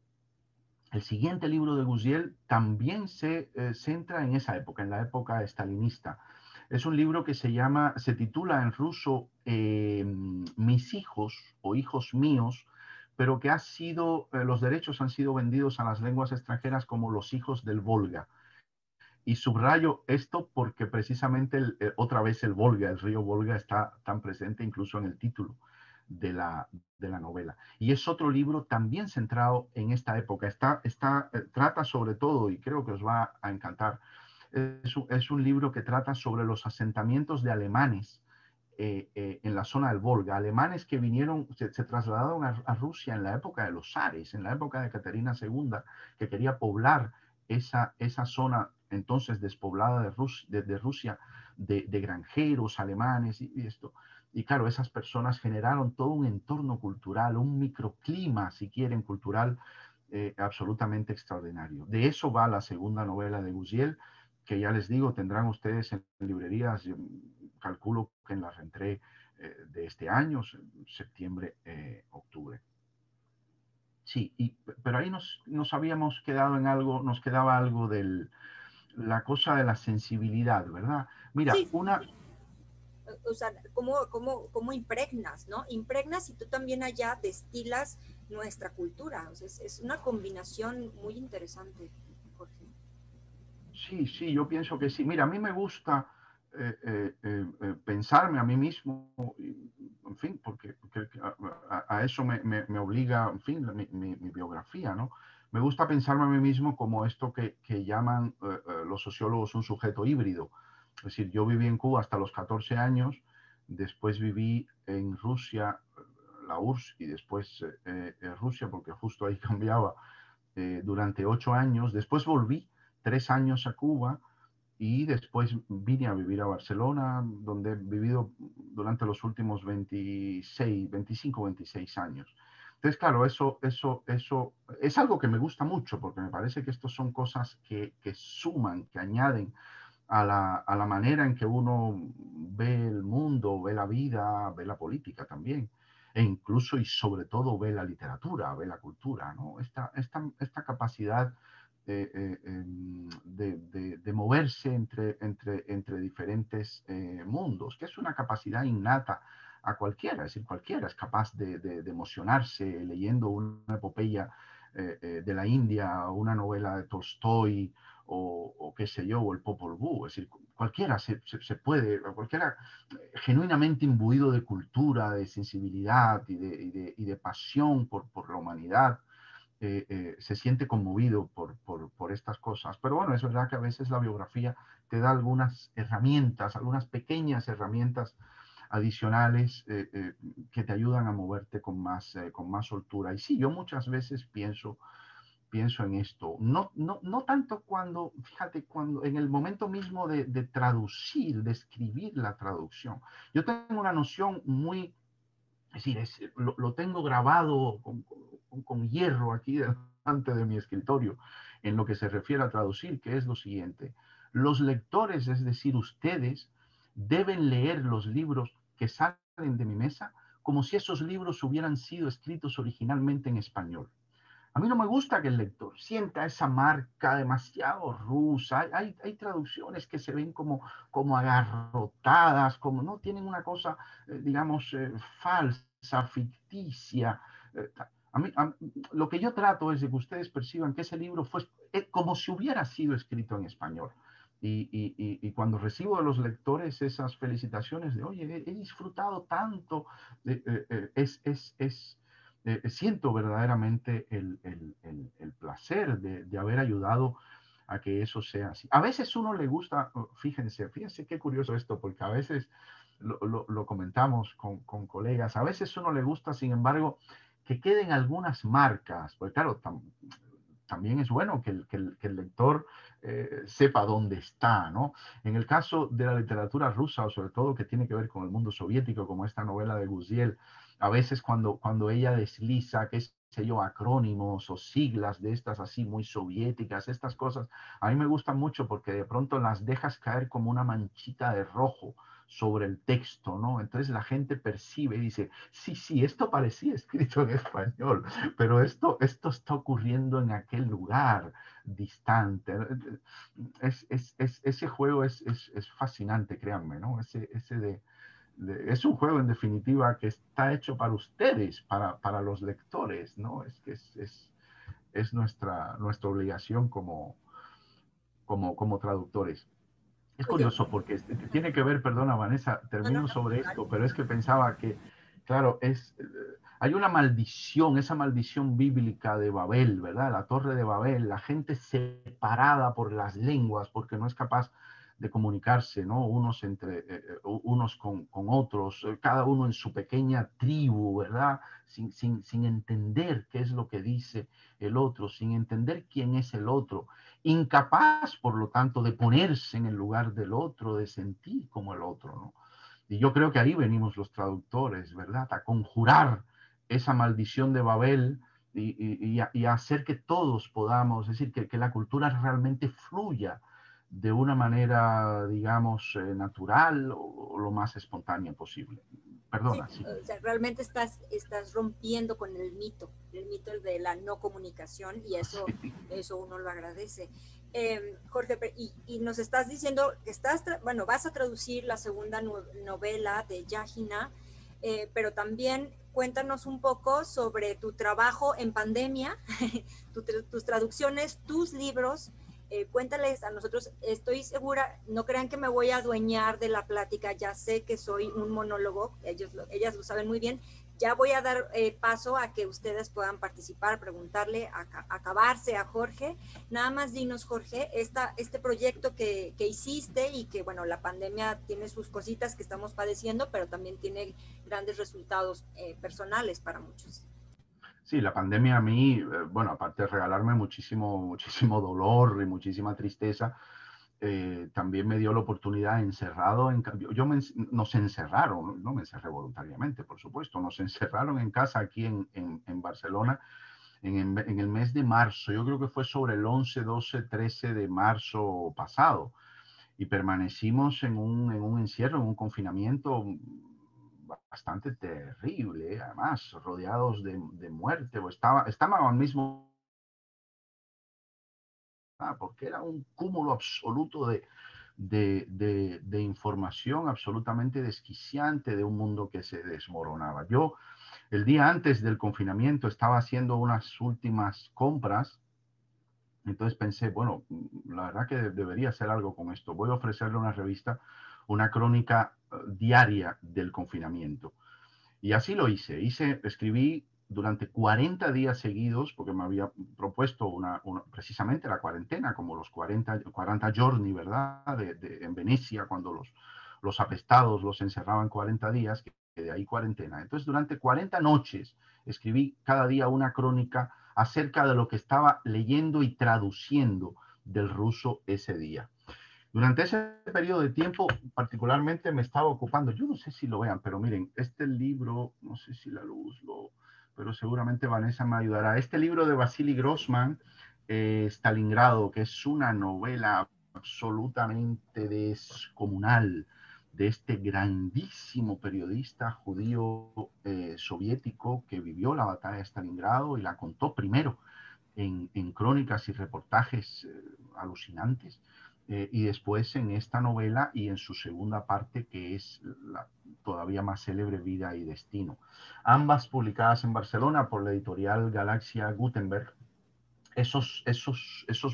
A: siguiente libro de Guziel también se centra en esa época, en la época estalinista, Es un libro que se titula en ruso Mis hijos o hijos míos, pero que los derechos han sido vendidos a las lenguas extranjeras como los hijos del Volga. Y subrayo esto porque precisamente otra vez el Volga, el río Volga, está tan presente incluso en el título de de la novela. Y es otro libro también centrado en esta época. Trata sobre todo, y creo que os va a encantar, es un libro que trata sobre los asentamientos de alemanes en la zona del Volga, alemanes que vinieron, se trasladaron a Rusia en la época de los zares, en la época de Caterina II, que quería poblar esa zona entonces despoblada de Rusia, de granjeros alemanes y esto. Y claro, esas personas generaron todo un entorno cultural, un microclima, si quieren, cultural absolutamente extraordinario. De eso va la segunda novela de Guziel, que ya les digo, tendrán ustedes en librerías, calculo que en la rentrée de este año, septiembre, octubre. Sí, pero ahí nos habíamos quedado en algo, nos quedaba algo de la cosa de la sensibilidad, ¿verdad? Mira,
B: Sí, o sea, cómo impregnas, ¿no? Impregnas y tú también allá destilas nuestra cultura. O sea, es una combinación muy interesante, Jorge.
A: Sí, sí, yo pienso que sí. Mira, a mí me gusta pensarme a mí mismo, en fin, porque a eso me obliga, en fin, mi biografía, ¿no? Me gusta pensarme a mí mismo como esto que llaman los sociólogos un sujeto híbrido. Es decir, yo viví en Cuba hasta los 14 años, después viví en Rusia, la URSS, y después Rusia, porque justo ahí cambiaba durante 8 años. Después volví 3 años a Cuba y después vine a vivir a Barcelona, donde he vivido durante los últimos 26 años. Entonces, claro, eso es algo que me gusta mucho, porque me parece que estos son cosas que suman, que añaden a la manera en que uno ve el mundo, ve la vida, ve la política también, e incluso y sobre todo ve la literatura, ve la cultura, ¿no? Esta capacidad de moverse entre diferentes mundos, que es una capacidad innata a cualquiera, es decir, cualquiera es capaz de emocionarse leyendo una epopeya de la India, una novela de Tolstoy, o qué sé yo, o el Popol Vuh, es decir, cualquiera se puede, cualquiera genuinamente imbuido de cultura, de sensibilidad y de pasión por la humanidad, se siente conmovido por estas cosas. Pero bueno, es verdad que a veces la biografía te da algunas herramientas, algunas pequeñas herramientas adicionales que te ayudan a moverte con más soltura. Y sí, yo muchas veces pienso en esto. No tanto cuando, fíjate, cuando en el momento mismo de traducir, de escribir la traducción. Yo tengo una noción muy, es decir, lo tengo grabado con hierro aquí delante de mi escritorio en lo que se refiere a traducir, que es lo siguiente. Los lectores, es decir, ustedes, deben leer los libros que salen de mi mesa como si esos libros hubieran sido escritos originalmente en español. A mí no me gusta que el lector sienta esa marca demasiado rusa. Hay traducciones que se ven como agarrotadas, como no tienen una cosa, digamos, falsa, ficticia. Eh, lo que yo trato es de que ustedes perciban que ese libro fue como si hubiera sido escrito en español. Y cuando recibo de los lectores esas felicitaciones de, oye, he disfrutado tanto, siento verdaderamente el placer de haber ayudado a que eso sea así. A veces uno le gusta, fíjense qué curioso esto, porque a veces lo comentamos con colegas, a veces uno le gusta, sin embargo, que queden algunas marcas, porque claro, también es bueno que el lector sepa dónde está, ¿no? En el caso de la literatura rusa, o sobre todo que tiene que ver con el mundo soviético, como esta novela de Guziel, a veces cuando ella desliza, qué sé yo, acrónimos o siglas de estas así muy soviéticas, estas cosas, a mí me gustan mucho porque de pronto las dejas caer como una manchita de rojo sobre el texto, ¿no? Entonces la gente percibe y dice, sí, sí, esto parecía escrito en español, pero esto está ocurriendo en aquel lugar distante. Ese juego es fascinante, créanme, ¿no? Es un juego en definitiva que está hecho para ustedes, para los lectores, ¿no? Es que es nuestra obligación como traductores. Es
B: Oye,
A: curioso porque tiene que ver, perdona Vanessa,
B: no, no,
A: termino
B: no,
A: sobre
B: claro.
A: esto, pero es que pensaba que, claro, hay una maldición, esa maldición bíblica de Babel, ¿verdad? La torre de Babel, la gente separada por las lenguas porque no es capaz de comunicarse, ¿no? Unos con otros, cada uno en su pequeña tribu, ¿verdad? Sin entender qué es lo que dice el otro, sin entender quién es el otro, incapaz, por lo tanto, de ponerse en el lugar del otro, de sentir como el otro, ¿no? Y yo creo que ahí venimos los traductores, ¿verdad? A conjurar esa maldición de Babel y a hacer que todos podamos, es decir, que la cultura realmente fluya de una manera, digamos, natural o lo más espontánea posible.
B: Sí,
A: Perdona, sí.
B: o sea, realmente estás rompiendo con el mito de la no comunicación y eso uno lo agradece. Jorge, y nos estás diciendo que bueno, vas a traducir la segunda novela de Yajina, pero también cuéntanos un poco sobre tu trabajo en pandemia, tus traducciones, tus libros. Cuéntales a nosotros, estoy segura, no crean que me voy a adueñar de la plática, ya sé que soy un monólogo, ellas lo saben muy bien, ya voy a dar paso a que ustedes puedan participar, preguntarle, acabarse a Jorge. Nada más dinos, Jorge, este proyecto que hiciste y que, bueno, la pandemia tiene sus cositas que estamos padeciendo, pero también tiene grandes resultados personales para muchos.
A: Sí, la pandemia a mí, bueno, aparte de regalarme muchísimo dolor y muchísima tristeza, también me dio la oportunidad encerrado en cambio. Nos encerraron, no me encerré voluntariamente, por supuesto, nos encerraron en casa aquí en Barcelona en el mes de marzo. Yo creo que fue sobre el 11, 12, 13 de marzo pasado y permanecimos en un encierro, en un confinamiento bastante terrible, además, rodeados de muerte, o estaba al mismo, porque era un cúmulo absoluto de información absolutamente desquiciante de un mundo que se desmoronaba. Yo, el día antes del confinamiento, estaba haciendo unas últimas compras. Entonces pensé, bueno, la verdad que debería hacer algo con esto. Voy a ofrecerle a una revista una crónica diaria del confinamiento. Y así lo hice. Escribí durante 40 días seguidos, porque me había propuesto precisamente la cuarentena, como los 40 giorni, ¿verdad? En Venecia, cuando los apestados los encerraban 40 días, que de ahí cuarentena. Entonces, durante 40 noches escribí cada día una crónica acerca de lo que estaba leyendo y traduciendo del ruso ese día. Durante ese periodo de tiempo, particularmente me estaba ocupando, yo no sé si lo vean, pero miren, este libro, no sé si la luz pero seguramente Vanessa me ayudará. Este libro de Vasily Grossman, Stalingrado, que es una novela absolutamente descomunal de este grandísimo periodista judío soviético que vivió la batalla de Stalingrado y la contó primero en crónicas y reportajes alucinantes, y después en esta novela y en su segunda parte, que es la todavía más célebre Vida y Destino. Ambas publicadas en Barcelona por la editorial Galaxia Gutenberg. Esos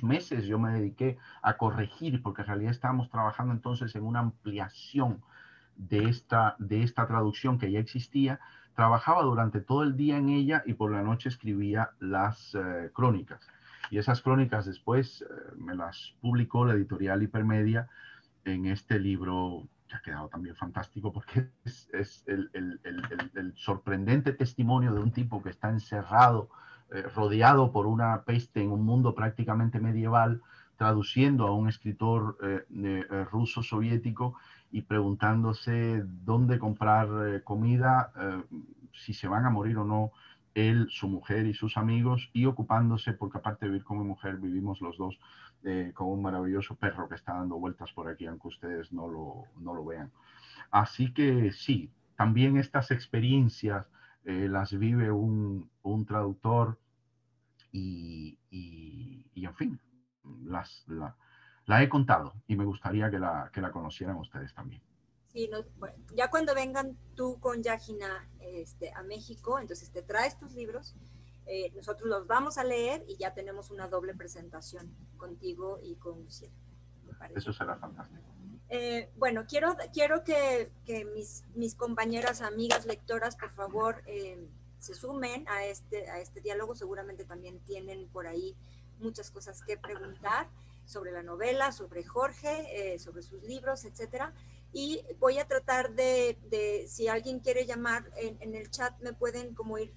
A: meses yo me dediqué a corregir, porque en realidad estábamos trabajando entonces en una ampliación de esta traducción que ya existía. Trabajaba durante todo el día en ella y por la noche escribía las crónicas. Y esas crónicas después me las publicó la editorial Hipermedia en este libro que ha quedado también fantástico, porque es el sorprendente testimonio de un tipo que está encerrado, rodeado por una peste en un mundo prácticamente medieval, traduciendo a un escritor ruso soviético y preguntándose dónde comprar comida, si se van a morir o no él, su mujer y sus amigos, y ocupándose, porque aparte de vivir con mi mujer, vivimos los dos con un maravilloso perro que está dando vueltas por aquí, aunque ustedes no lo vean. Así que sí, también estas experiencias las vive un traductor y en fin, las, la he contado y me gustaría que la conocieran ustedes también.
B: Sí, no, bueno, ya cuando vengan tú con Yagina a México, entonces te traes tus libros, nosotros los vamos a leer y ya tenemos una doble presentación contigo y con Luciela.
A: Eso será fantástico.
B: Bueno, quiero que mis compañeras, amigas, lectoras, por favor, se sumen a este diálogo. Seguramente también tienen por ahí muchas cosas que preguntar sobre la novela, sobre Jorge, sobre sus libros, etcétera. Y voy a tratar si alguien quiere llamar en el chat, me pueden como ir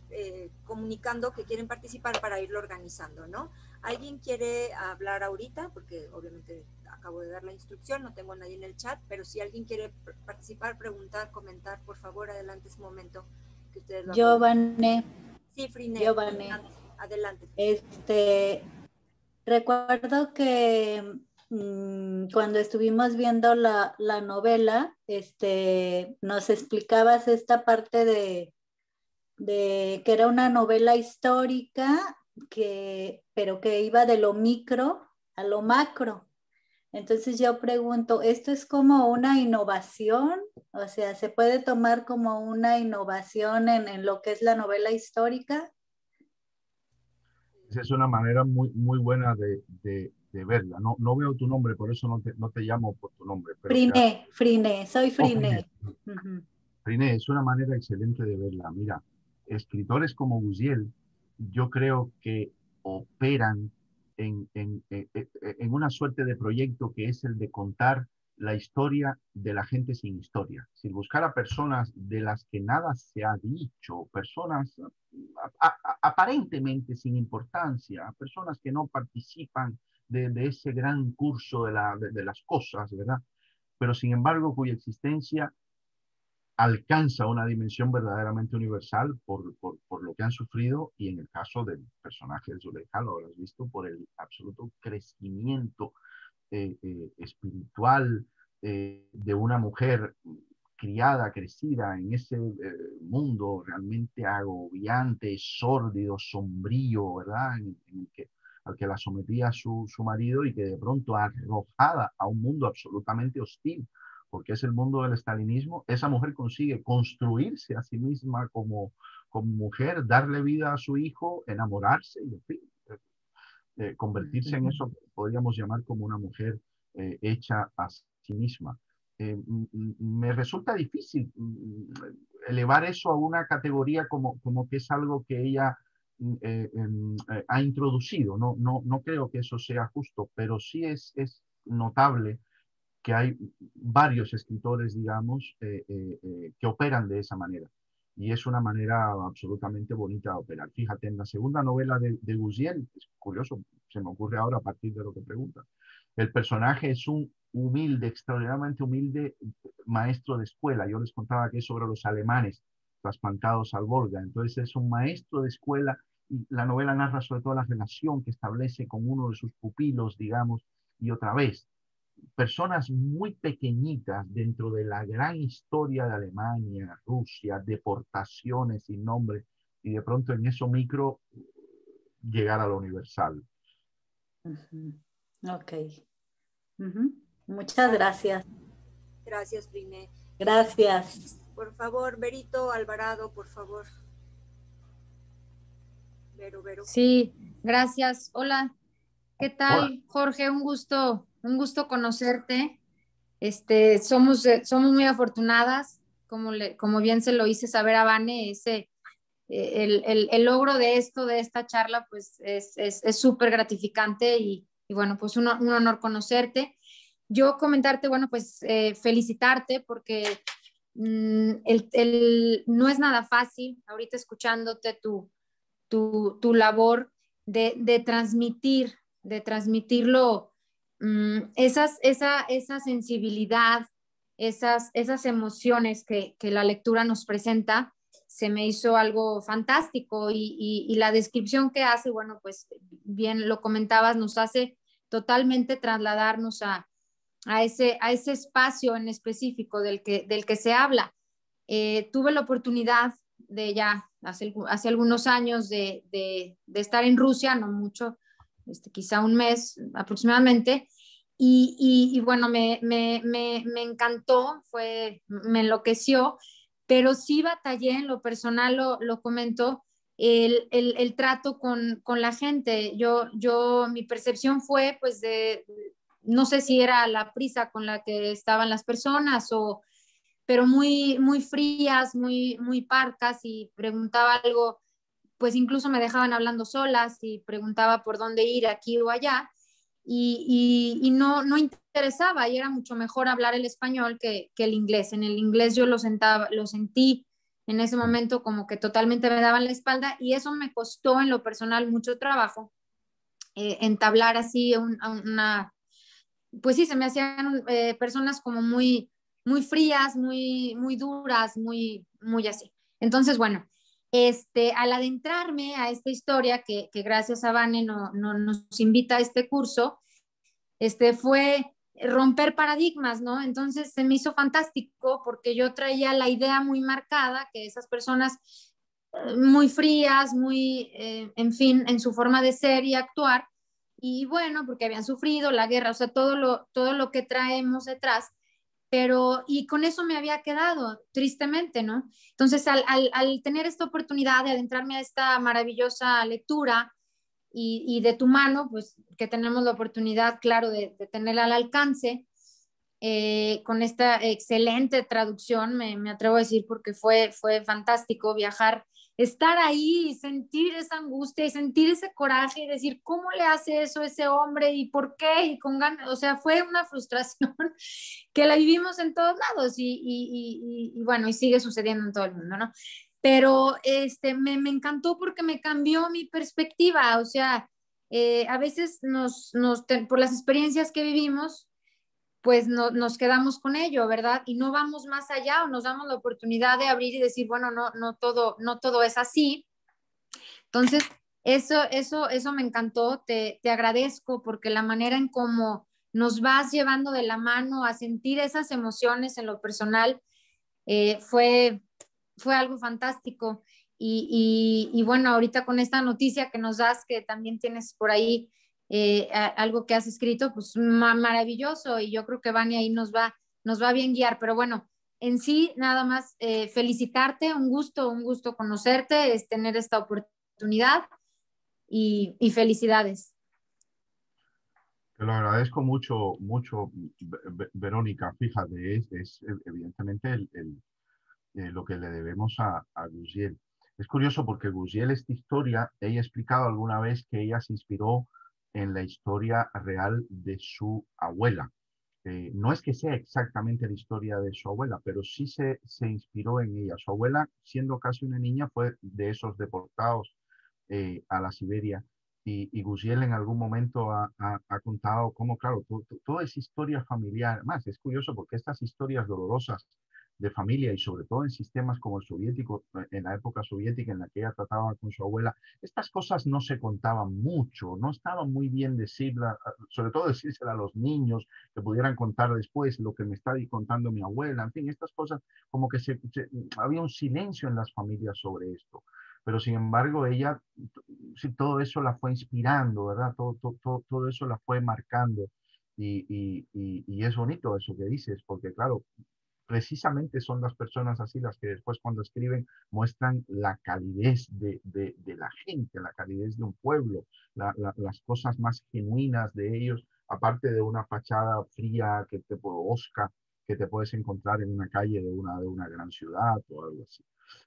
B: comunicando que quieren participar para irlo organizando, ¿no? ¿Alguien quiere hablar ahorita? Porque obviamente acabo de dar la instrucción, no tengo a nadie en el chat, pero si alguien quiere participar, preguntar, comentar, por favor, adelante, es momento que ustedes lo
C: Giovanni.
B: Sí, Friné.
C: Giovanni.
B: Adelante.
C: Recuerdo que cuando estuvimos viendo la novela, nos explicabas esta parte de que era una novela histórica, pero que iba de lo micro a lo macro. Entonces yo pregunto, ¿esto es como una innovación? O sea, ¿se puede tomar como una innovación en lo que es la novela histórica?
A: Esa es una manera muy buena de verla. No veo tu nombre, por eso no te llamo por tu nombre. Pero
C: Friné, soy Friné.
A: Friné, es una manera excelente de verla. Mira, escritores como Busiel, yo creo que operan en una suerte de proyecto que es el de contar la historia de la gente sin historia, sin buscar a personas de las que nada se ha dicho, personas aparentemente sin importancia, personas que no participan de ese gran curso de las cosas, ¿verdad? Pero sin embargo cuya existencia alcanza una dimensión verdaderamente universal por lo que han sufrido y en el caso del personaje de Zuleika lo habrás visto por el absoluto crecimiento espiritual de una mujer criada, crecida en ese mundo realmente agobiante, sórdido, sombrío, ¿verdad? Al que la sometía su marido y que de pronto arrojada a un mundo absolutamente hostil, porque es el mundo del estalinismo, esa mujer consigue construirse a sí misma como mujer, darle vida a su hijo, enamorarse y, en fin, convertirse en eso que podríamos llamar como una mujer hecha a sí misma. Me resulta difícil elevar eso a una categoría como que es algo que ella ha introducido. No creo que eso sea justo, pero sí es notable que hay varios escritores, digamos, que operan de esa manera. Y es una manera absolutamente bonita de operar. Fíjate, en la segunda novela de Guziel, es curioso, se me ocurre ahora a partir de lo que pregunta, el personaje es un humilde, extraordinariamente humilde maestro de escuela. Yo les contaba que es sobre los alemanes trasplantados al Volga. Entonces es un maestro de escuela y la novela narra sobre todo la relación que establece con uno de sus pupilos, digamos, y otra vez, personas muy pequeñitas dentro de la gran historia de Alemania, Rusia, deportaciones sin nombre, y de pronto en eso micro llegar a lo universal.
C: Ok. Muchas gracias.
B: Gracias, Friné.
C: Gracias.
B: Por favor, Berito Alvarado, por favor. Vero.
D: Sí, gracias. Hola, ¿qué tal,
A: Hola.
D: Jorge? Un gusto conocerte. Somos muy afortunadas, como bien se lo hice saber a Vane, el logro de esta charla, pues es súper gratificante y bueno, pues un honor conocerte. Yo comentarte, bueno, pues felicitarte porque no es nada fácil, ahorita escuchándote tu labor de transmitirlo, esa sensibilidad, esas emociones que la lectura nos presenta, se me hizo algo fantástico y la descripción que hace, bueno, pues bien lo comentabas, nos hace totalmente trasladarnos a ese espacio en específico del que se habla. Tuve la oportunidad de ya hace algunos años de estar en Rusia, no mucho, quizá un mes aproximadamente, y bueno, me encantó, me enloqueció, pero sí batallé en lo personal, lo comento, el trato con la gente. Mi percepción fue pues no sé si era la prisa con la que estaban las personas pero muy, muy frías, muy parcas, y preguntaba algo, pues incluso me dejaban hablando solas y preguntaba por dónde ir aquí o allá, y no interesaba, y era mucho mejor hablar el español que el inglés. En el inglés yo lo sentí en ese momento como que totalmente me daban la espalda, y eso me costó en lo personal mucho trabajo, entablar así pues sí, se me hacían personas como muy, muy frías, muy duras, muy así. Entonces, bueno, al adentrarme a esta historia que gracias a Vane nos invita a este curso, fue romper paradigmas, ¿no? Entonces se me hizo fantástico porque yo traía la idea muy marcada que esas personas muy frías, en fin, en su forma de ser y actuar, y bueno, porque habían sufrido la guerra, o sea, todo lo que traemos detrás, y con eso me había quedado, tristemente, ¿no? Entonces, al tener esta oportunidad de adentrarme a esta maravillosa lectura y de tu mano, pues que tenemos la oportunidad, claro, de tenerla al alcance, con esta excelente traducción, me atrevo a decir, porque fue fantástico viajar, estar ahí y sentir esa angustia y sentir ese coraje y decir, ¿cómo le hace eso ese hombre y por qué? Y con ganas, o sea, fue una frustración que la vivimos en todos lados y bueno, y sigue sucediendo en todo el mundo, ¿no? Pero me encantó porque me cambió mi perspectiva, o sea, a veces por las experiencias que vivimos, pues nos quedamos con ello, ¿verdad? Y no vamos más allá, o nos damos la oportunidad de abrir y decir, bueno, no todo es así. Entonces, eso me encantó, te agradezco, porque la manera en cómo nos vas llevando de la mano a sentir esas emociones en lo personal, fue algo fantástico. Y bueno, ahorita con esta noticia que nos das, que también tienes por ahí algo que has escrito, pues maravilloso, y yo creo que Vani ahí nos va a bien guiar. Pero bueno, en sí, nada más felicitarte, un gusto conocerte, es tener esta oportunidad, y felicidades.
A: Te lo agradezco mucho, Verónica. Fíjate, es evidentemente lo que le debemos a Gusiel. Es curioso porque Gusiel, esta historia, ella ha explicado alguna vez que ella se inspiró en la historia real de su abuela. No es que sea exactamente la historia de su abuela, pero sí se inspiró en ella. Su abuela, siendo casi una niña, fue de esos deportados a la Siberia. Y Gusiel en algún momento ha contado cómo, claro, toda esa historia familiar, más es curioso porque estas historias dolorosas de familia, y sobre todo en sistemas como el soviético, en la época soviética en la que ella trataba con su abuela, estas cosas no se contaban mucho, no estaban muy bien decirlas, sobre todo decírsela a los niños, que pudieran contar después lo que me está contando mi abuela, en fin, estas cosas como que había un silencio en las familias sobre esto. Pero sin embargo, ella, sí, todo eso la fue inspirando, ¿verdad? Todo eso la fue marcando. Y es bonito eso que dices, porque claro, precisamente son las personas así las que después cuando escriben muestran la calidez de la gente, la calidez de un pueblo, las cosas más genuinas de ellos, aparte de una fachada fría osca que te puedes encontrar en una calle de una gran ciudad o algo así.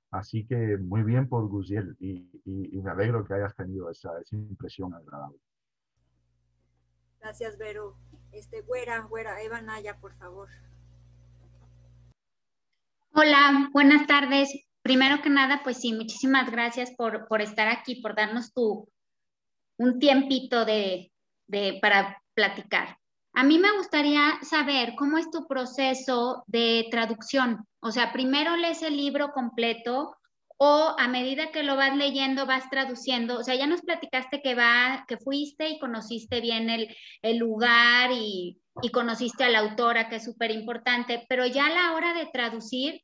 A: Así que muy bien por Gusiel y me alegro que hayas tenido esa impresión agradable.
B: Gracias, Vero. Güera, Eva Naya, por favor.
E: Hola, buenas tardes. Primero que nada, pues sí, muchísimas gracias por estar aquí, por darnos un tiempito para platicar. A mí me gustaría saber cómo es tu proceso de traducción. O sea, primero lees el libro completo o a medida que lo vas leyendo, vas traduciendo. O sea, ya nos platicaste que fuiste y conociste bien el lugar y conociste a la autora, que es súper importante, pero ya a la hora de traducir,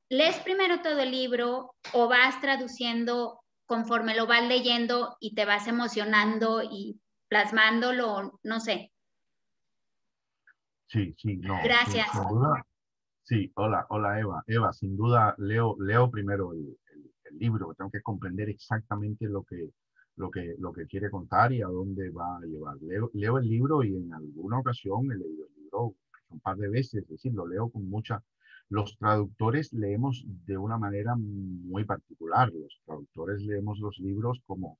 E: ¿lees primero todo el libro o vas traduciendo conforme lo vas leyendo y te vas emocionando y plasmándolo? No sé.
A: Sí, sí, no.
E: Gracias.
A: Sin duda. Sí, hola, Eva. Eva, sin duda leo primero el libro, tengo que comprender exactamente lo que quiere contar y a dónde va a llevar. Leo el libro y en alguna ocasión he leído el libro un par de veces, es decir, lo leo con mucha... Los traductores leemos de una manera muy particular. Los traductores leemos los libros como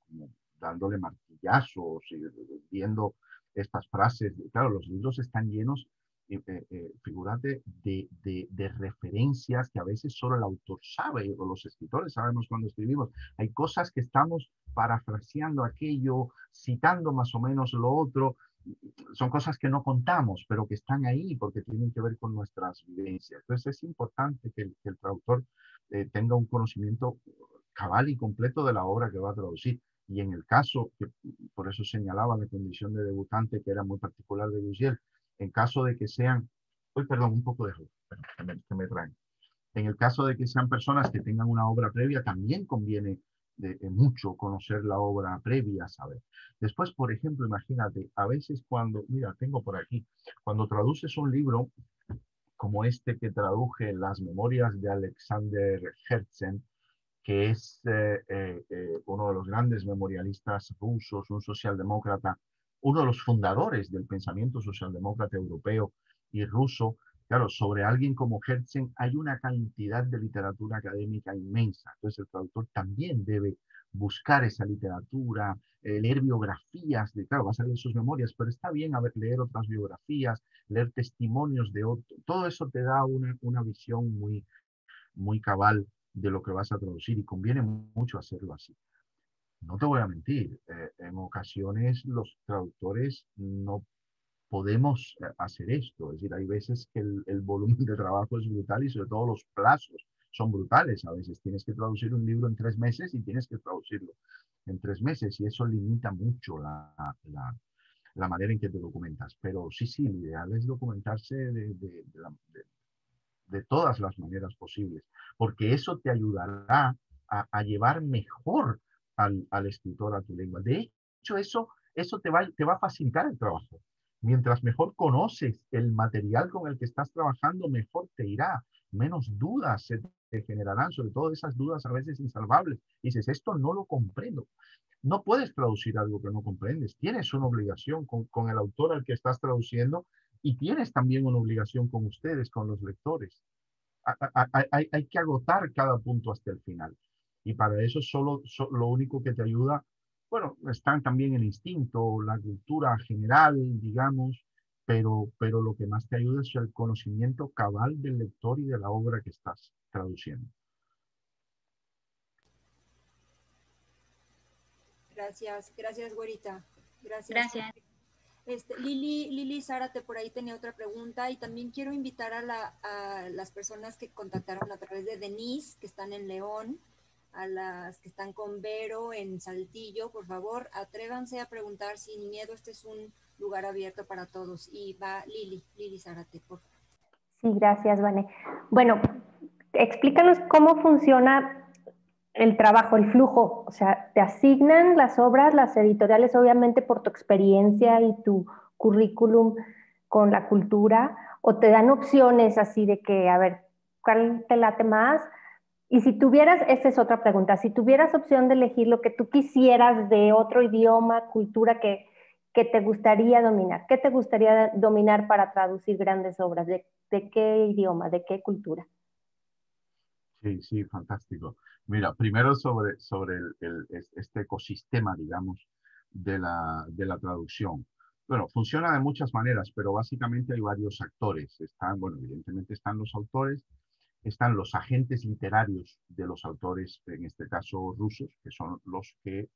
A: dándole martillazos y viendo estas frases. Claro, los libros están llenos figúrate, de referencias que a veces solo el autor sabe, o los escritores sabemos cuando escribimos. Hay cosas que estamos parafraseando aquello, citando más o menos lo otro. Son cosas que no contamos, pero que están ahí porque tienen que ver con nuestras vivencias. Entonces es importante que el traductor tenga un conocimiento cabal y completo de la obra que va a traducir. Y en el caso, que por eso señalaba la condición de debutante, que era muy particular de Luziel, en caso de que sean, perdón, un poco de que me traen. En el caso de que sean personas que tengan una obra previa, también conviene mucho conocer la obra previa, saber. Después, por ejemplo, imagínate, a veces cuando, mira, tengo por aquí, cuando traduces un libro como este que traduje Las Memorias de Alexander Herzen, que es uno de los grandes memorialistas rusos, un socialdemócrata, uno de los fundadores del pensamiento socialdemócrata europeo y ruso. Claro, sobre alguien como Herzen hay una cantidad de literatura académica inmensa. Entonces el traductor también debe buscar esa literatura, leer biografías, claro, va a leer sus memorias, pero está bien leer otras biografías, leer testimonios de otros. Todo eso te da una visión muy cabal de lo que vas a traducir y conviene mucho hacerlo así. No te voy a mentir, en ocasiones los traductores no podemos hacer esto, es decir, hay veces que el volumen de trabajo es brutal y sobre todo los plazos son brutales. A veces tienes que traducir un libro en 3 meses y tienes que traducirlo en 3 meses y eso limita mucho la manera en que te documentas. Pero sí, lo ideal es documentarse de todas las maneras posibles, porque eso te ayudará a llevar mejor al escritor a tu lengua. De hecho, eso te va a facilitar el trabajo. Mientras mejor conoces el material con el que estás trabajando, mejor te irá, menos dudas se te generarán, sobre todo esas dudas a veces insalvables. Dices, esto no lo comprendo. No puedes traducir algo que no comprendes. Tienes una obligación con el autor al que estás traduciendo y tienes también una obligación con ustedes, con los lectores. Hay que agotar cada punto hasta el final. Y para eso lo único que te ayuda, bueno, están también el instinto, la cultura general, digamos, pero lo que más te ayuda es el conocimiento cabal del lector y de la obra que estás traduciendo.
B: Gracias, güerita. Gracias. Lili Zárate por ahí tenía otra pregunta y también quiero invitar a las personas que contactaron a través de Denise, que están en León, a las que están con Vero en Saltillo, por favor, atrévanse a preguntar sin miedo, este es un lugar abierto para todos. Y va Lili Zárate, por favor.
F: Sí, gracias, Vane. Bueno, explícanos cómo funciona el trabajo, el flujo. O sea, te asignan las obras, las editoriales, obviamente por tu experiencia y tu currículum con la cultura, o te dan opciones así de que, a ver, ¿cuál te late más? Y si tuvieras, esa es otra pregunta, si tuvieras opción de elegir lo que tú quisieras de otro idioma, cultura que te gustaría dominar, ¿qué te gustaría dominar para traducir grandes obras? ¿De qué idioma, de qué cultura?
A: Sí, fantástico. Mira, primero sobre este ecosistema, digamos, de la traducción. Bueno, funciona de muchas maneras, pero básicamente hay varios actores. Bueno, evidentemente están los autores, están los agentes literarios de los autores, en este caso rusos, que son los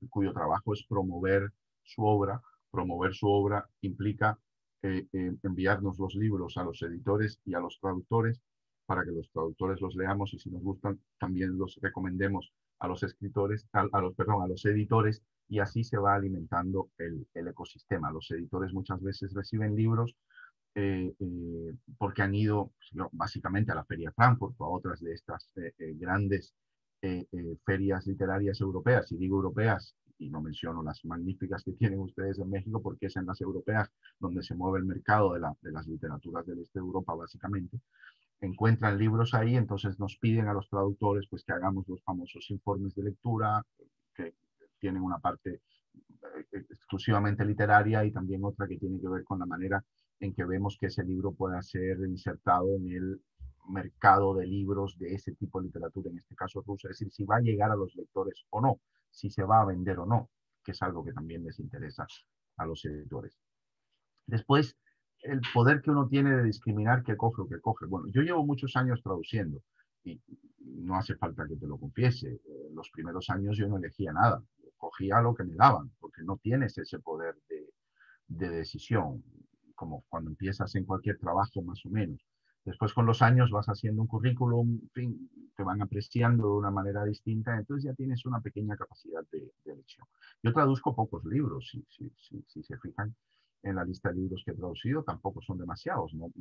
A: cuyo trabajo es promover su obra. Promover su obra implica enviarnos los libros a los editores y a los traductores para que los traductores los leamos y si nos gustan también los recomendemos a los escritores, a los editores, y así se va alimentando el ecosistema. Los editores muchas veces reciben libros porque han ido básicamente a la Feria de Frankfurt o a otras de estas grandes ferias literarias europeas. Y digo europeas, y no menciono las magníficas que tienen ustedes en México, porque es en las europeas donde se mueve el mercado de las literaturas del este de Europa, básicamente. Encuentran libros ahí, entonces nos piden a los traductores pues que hagamos los famosos informes de lectura, que tienen una parte exclusivamente literaria y también otra que tiene que ver con la manera en que vemos que ese libro pueda ser insertado en el mercado de libros de ese tipo de literatura, en este caso rusa, es decir, si va a llegar a los lectores o no, si se va a vender o no, que es algo que también les interesa a los editores. Después, el poder que uno tiene de discriminar qué coge o qué coge. Bueno, yo llevo muchos años traduciendo y no hace falta que te lo confiese. Los primeros años yo no elegía nada, cogía lo que me daban, porque no tienes ese poder de decisión, como cuando empiezas en cualquier trabajo más o menos. Después con los años vas haciendo un currículum, en fin, te van apreciando de una manera distinta, entonces ya tienes una pequeña capacidad de elección. Yo traduzco pocos libros, si se fijan en la lista de libros que he traducido, tampoco son demasiados, ¿no?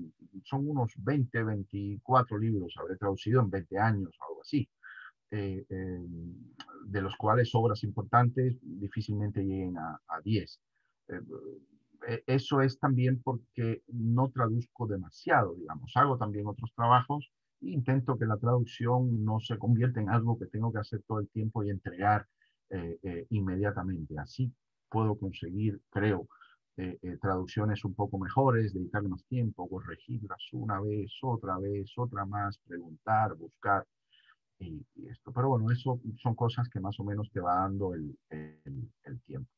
A: Son unos 20, 24 libros, habré traducido en 20 años, algo así. De los cuales obras importantes difícilmente lleguen a 10. Eso es también porque no traduzco demasiado, digamos. Hago también otros trabajos e intento que la traducción no se convierta en algo que tengo que hacer todo el tiempo y entregar inmediatamente. Así puedo conseguir, creo, traducciones un poco mejores, dedicarle más tiempo, corregirlas una vez, otra más, preguntar, buscar. Y esto. Pero bueno, eso son cosas que más o menos te va dando el tiempo.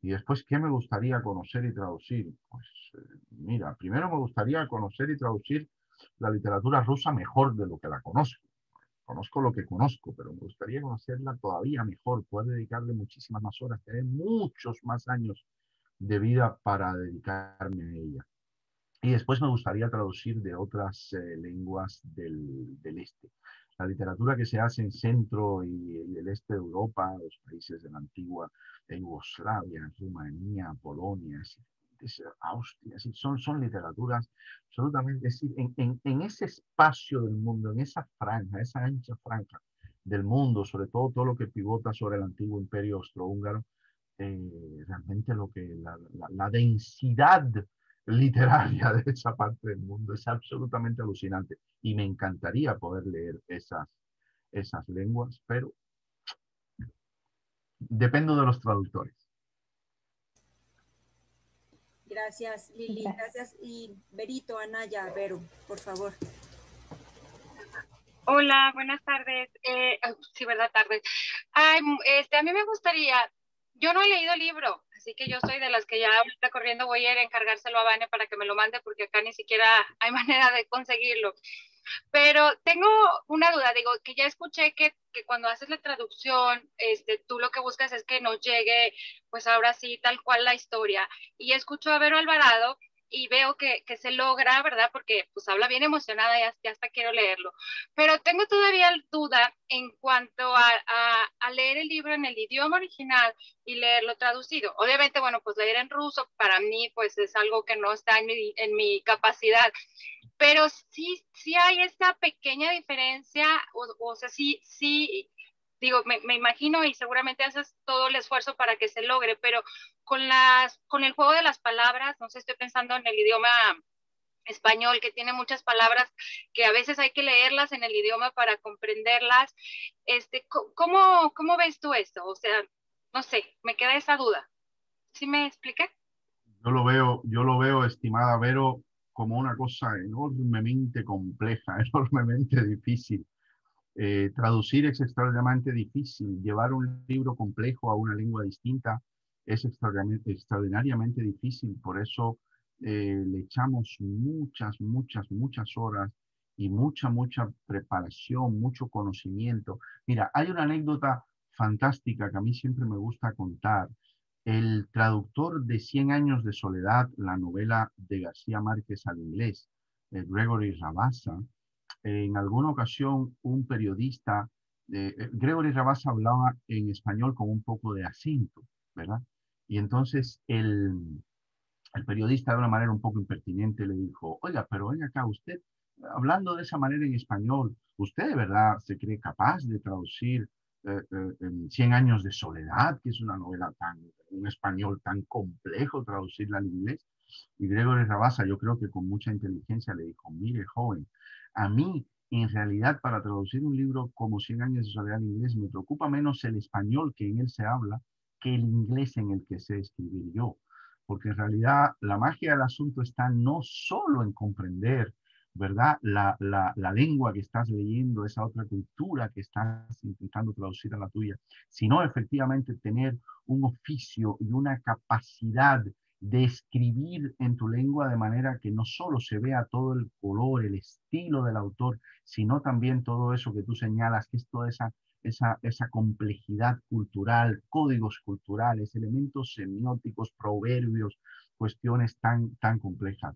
A: Y después, ¿qué me gustaría conocer y traducir? Pues mira, primero me gustaría conocer y traducir la literatura rusa mejor de lo que la conozco. Conozco lo que conozco, pero me gustaría conocerla todavía mejor, poder dedicarle muchísimas más horas, tener muchos más años de vida para dedicarme a ella. Y después me gustaría traducir de otras lenguas del este. La literatura que se hace en centro y el este de Europa, los países de la antigua Yugoslavia, Rumanía, Polonia, Austria, son literaturas absolutamente, es decir, en ese espacio del mundo, en esa franja, esa ancha franja del mundo, sobre todo lo que pivota sobre el antiguo imperio austrohúngaro, realmente la densidad literaria de esa parte del mundo es absolutamente alucinante y me encantaría poder leer esas lenguas, pero dependo de los traductores.
B: Gracias, Lili. Gracias. Y Berito, Anaya, Vero, por favor.
G: Hola, buenas tardes. Sí, ¿verdad? Tardes. A mí me gustaría, yo no he leído el libro, así que yo soy de las que ya ahorita corriendo voy a ir a encargárselo a Vane para que me lo mande, porque acá ni siquiera hay manera de conseguirlo. Pero tengo una duda, digo, que ya escuché que cuando haces la traducción, tú lo que buscas es que nos llegue, pues ahora sí, tal cual la historia. Y escucho a Vero Alvarado y veo que se logra, ¿verdad? Porque pues habla bien emocionada, ya hasta quiero leerlo. Pero tengo todavía duda en cuanto a leer el libro en el idioma original y leerlo traducido. Obviamente, bueno, pues leer en ruso para mí pues es algo que no está en mi capacidad. Pero sí hay esta pequeña diferencia, o sea, sí, digo, me imagino y seguramente haces todo el esfuerzo para que se logre, pero con el juego de las palabras, no sé, estoy pensando en el idioma español, que tiene muchas palabras que a veces hay que leerlas en el idioma para comprenderlas. ¿Cómo ves tú esto? O sea, no sé, me queda esa duda. ¿Sí me expliqué?
A: Yo lo veo, estimada Vero, como una cosa enormemente compleja, enormemente difícil. Traducir es extraordinariamente difícil. Llevar un libro complejo a una lengua distinta es extraordinariamente difícil. Por eso le echamos muchas horas y mucha preparación, mucho conocimiento. Mira, hay una anécdota fantástica que a mí siempre me gusta contar. El traductor de 100 años de soledad, la novela de García Márquez al inglés, Gregory Rabassa, en alguna ocasión un periodista, Gregory Rabassa hablaba en español con un poco de acento, ¿verdad? Y entonces el periodista de una manera un poco impertinente le dijo, oiga, pero venga acá, usted, hablando de esa manera en español, ¿usted de verdad se cree capaz de traducir en 100 años de soledad, que es una novela un español tan complejo, traducirla al inglés? Y Gregory Rabassa, yo creo que con mucha inteligencia le dijo, mire, joven, a mí, en realidad, para traducir un libro como 100 años de soledad al inglés, me preocupa menos el español que en él se habla que el inglés en el que sé escribir yo. Porque en realidad la magia del asunto está no solo en comprender, ¿verdad?, la lengua que estás leyendo, esa otra cultura que estás intentando traducir a la tuya, sino efectivamente tener un oficio y una capacidad de escribir en tu lengua de manera que no solo se vea todo el color, el estilo del autor, sino también todo eso que tú señalas, que es toda esa complejidad cultural, códigos culturales, elementos semióticos, proverbios, cuestiones tan complejas.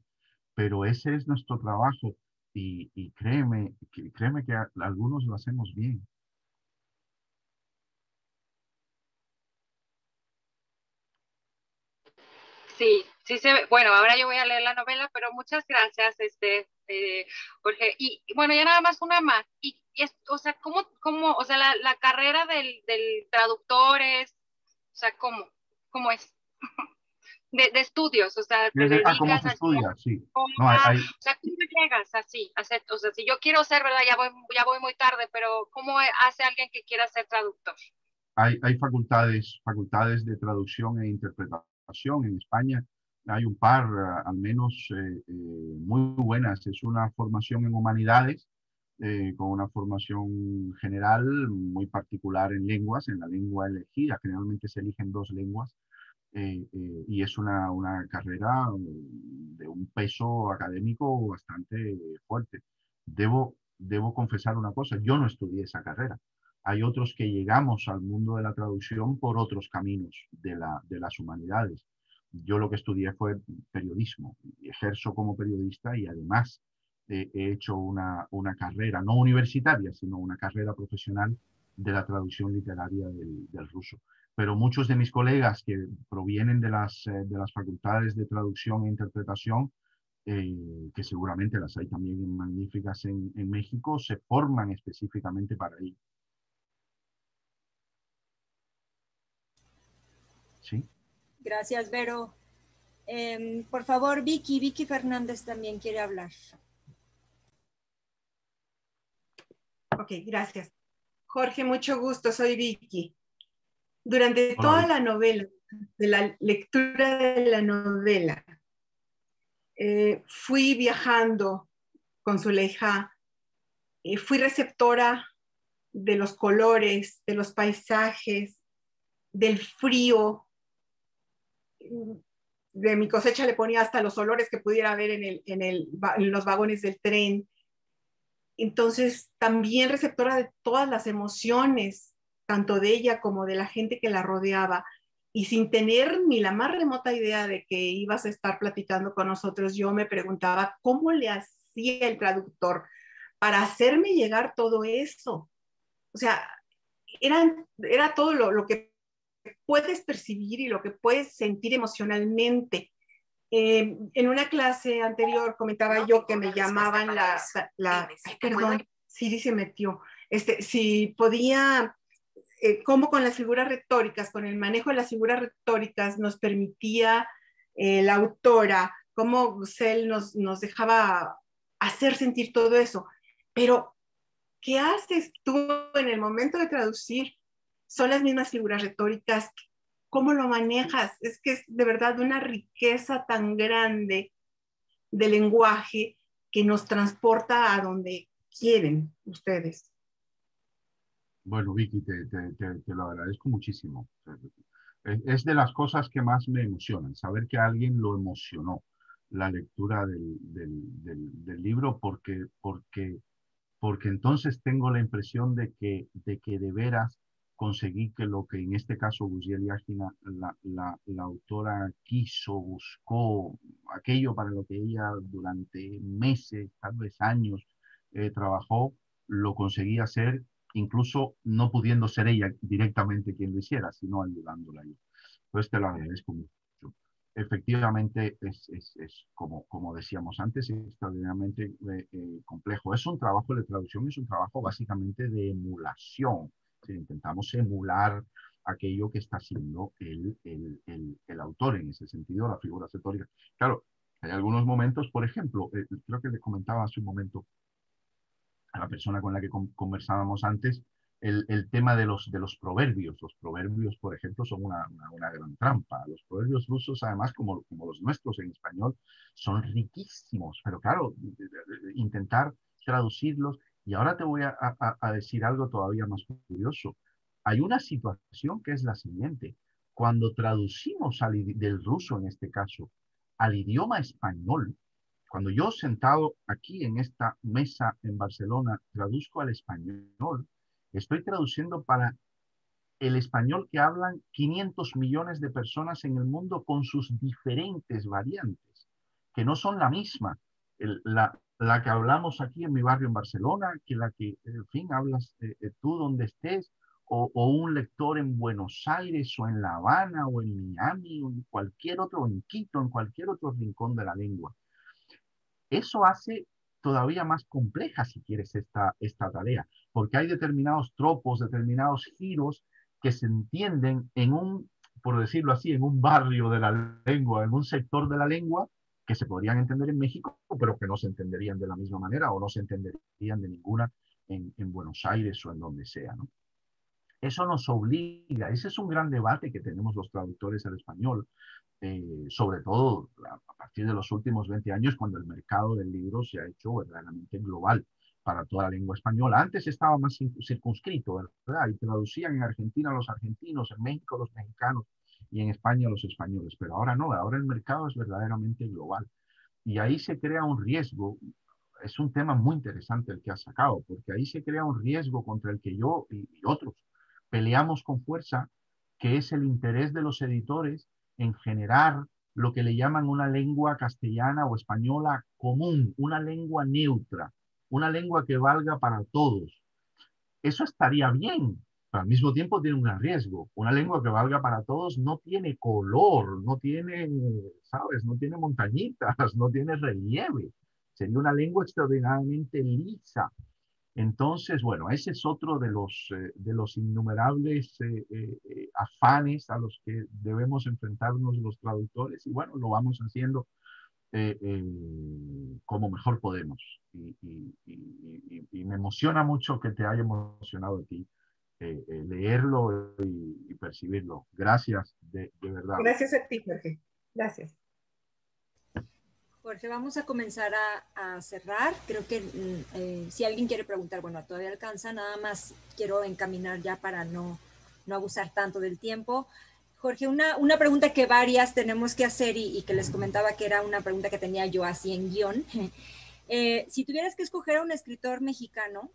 A: Pero ese es nuestro trabajo y créeme que algunos lo hacemos bien.
G: Sí, sí se ve. Bueno, ahora yo voy a leer la novela, pero muchas gracias, Jorge. Y bueno, ya nada más una más. O sea, o sea, la carrera del traductor es, o sea, cómo es? De estudios, o sea, te
A: ¿Cómo
G: dedicas
A: se
G: a
A: estudia? Sí.
G: o
A: No,
G: sea, ¿cómo llegas así? O sea, si yo quiero ser, ¿verdad? Ya voy muy tarde, pero ¿cómo hace alguien que quiera ser traductor?
A: hay facultades de traducción e interpretación en España. Hay un par, al menos, muy buenas. Es una formación en humanidades, con una formación general muy particular en lenguas, en la lengua elegida. Generalmente se eligen 2 lenguas, y es una carrera de un peso académico bastante fuerte. Debo confesar una cosa, yo no estudié esa carrera. Hay otros que llegamos al mundo de la traducción por otros caminos de las humanidades. Yo lo que estudié fue periodismo, y ejerzo como periodista y además he hecho una carrera, no universitaria, sino una carrera profesional de la traducción literaria del ruso. Pero muchos de mis colegas que provienen de las facultades de traducción e interpretación, que seguramente las hay también magníficas en México, se forman específicamente para ello. ¿Sí?
B: Gracias, Vero. Por favor, Vicky Fernández también quiere hablar.
H: Ok, gracias. Jorge, mucho gusto, soy Vicky. Durante
A: Hola,
H: toda
A: Vicky.
H: la novela, de la lectura de la novela, fui viajando con Zuleija, fui receptora de los colores, de los paisajes, del frío. De mi cosecha le ponía hasta los olores que pudiera haber en los vagones del tren. Entonces, también receptora de todas las emociones, tanto de ella como de la gente que la rodeaba. Y sin tener ni la más remota idea de que ibas a estar platicando con nosotros, yo me preguntaba cómo le hacía el traductor para hacerme llegar todo eso. O sea, era todo lo que puedes percibir y lo que puedes sentir emocionalmente. En una clase anterior comentaba yo que me llamaban perdón, Siri se metió. Si podía, cómo con las figuras retóricas, con el manejo de las figuras retóricas nos permitía la autora, cómo Gusel nos dejaba hacer sentir todo eso. Pero, ¿qué haces tú en el momento de traducir? Son las mismas figuras retóricas. ¿Cómo lo manejas? Es que es de verdad una riqueza tan grande de lenguaje que nos transporta a donde quieren ustedes.
A: Bueno, Vicky, te lo agradezco muchísimo. Es de las cosas que más me emocionan, saber que a alguien lo emocionó la lectura del libro, porque entonces tengo la impresión de que de veras conseguí que lo que en este caso Gusiel Yágina, la autora quiso, buscó, aquello para lo que ella durante meses, tal vez años, trabajó, lo conseguía hacer, incluso no pudiendo ser ella directamente quien lo hiciera, sino ayudándola yo. Entonces te lo agradezco mucho. Efectivamente, es como decíamos antes, extraordinariamente complejo. Es un trabajo de traducción, es un trabajo básicamente de emulación. Si intentamos emular aquello que está haciendo el autor, en ese sentido, la figura retórica. Claro, hay algunos momentos, por ejemplo, creo que le comentaba hace un momento a la persona con la que conversábamos antes, el tema de los proverbios. Los proverbios, por ejemplo, son una gran trampa. Los proverbios rusos, además, como los nuestros en español, son riquísimos. Pero claro, intentar traducirlos. Y ahora te voy a decir algo todavía más curioso. Hay una situación que es la siguiente. Cuando traducimos del ruso, en este caso, al idioma español, cuando yo sentado aquí en esta mesa en Barcelona traduzco al español, estoy traduciendo para el español que hablan 500 millones de personas en el mundo con sus diferentes variantes, que no son la misma. La que hablamos aquí en mi barrio en Barcelona, que la que, en fin, hablas tú donde estés, o un lector en Buenos Aires, o en La Habana, o en Miami, o en cualquier otro, en Quito, en cualquier otro rincón de la lengua. Eso hace todavía más compleja, si quieres, esta tarea, porque hay determinados tropos, determinados giros que se entienden en por decirlo así, en un barrio de la lengua, en un sector de la lengua, que se podrían entender en México, pero que no se entenderían de la misma manera o no se entenderían de ninguna en Buenos Aires o en donde sea, ¿no? Eso nos obliga, ese es un gran debate que tenemos los traductores al español, sobre todo a partir de los últimos 20 años, cuando el mercado del libro se ha hecho verdaderamente global para toda la lengua española. Antes estaba más circunscrito, ¿verdad? Y traducían en Argentina los argentinos, en México los mexicanos y en España los españoles. Pero ahora no, ahora el mercado es verdaderamente global. Y ahí se crea un riesgo. Es un tema muy interesante el que has sacado, porque ahí se crea un riesgo contra el que yo y otros peleamos con fuerza, que es el interés de los editores en generar lo que le llaman una lengua castellana o española común, una lengua neutra, una lengua que valga para todos. Eso estaría bien, pero al mismo tiempo tiene un gran riesgo. Una lengua que valga para todos no tiene color, no tiene, ¿sabes? No tiene montañitas, no tiene relieve. Sería una lengua extraordinariamente lisa. Entonces, bueno, ese es otro de los innumerables afanes a los que debemos enfrentarnos los traductores, y bueno, lo vamos haciendo como mejor podemos. Y me emociona mucho que te haya emocionado a ti leerlo y percibirlo. Gracias, de verdad.
H: Gracias a ti, Jorge. Gracias.
B: Jorge, vamos a comenzar a cerrar. Creo que si alguien quiere preguntar, bueno, todavía alcanza, nada más quiero encaminar ya para no abusar tanto del tiempo. Jorge, una pregunta que varias tenemos que hacer y que les comentaba que era una pregunta que tenía yo así en guión. Si tuvieras que escoger a un escritor mexicano,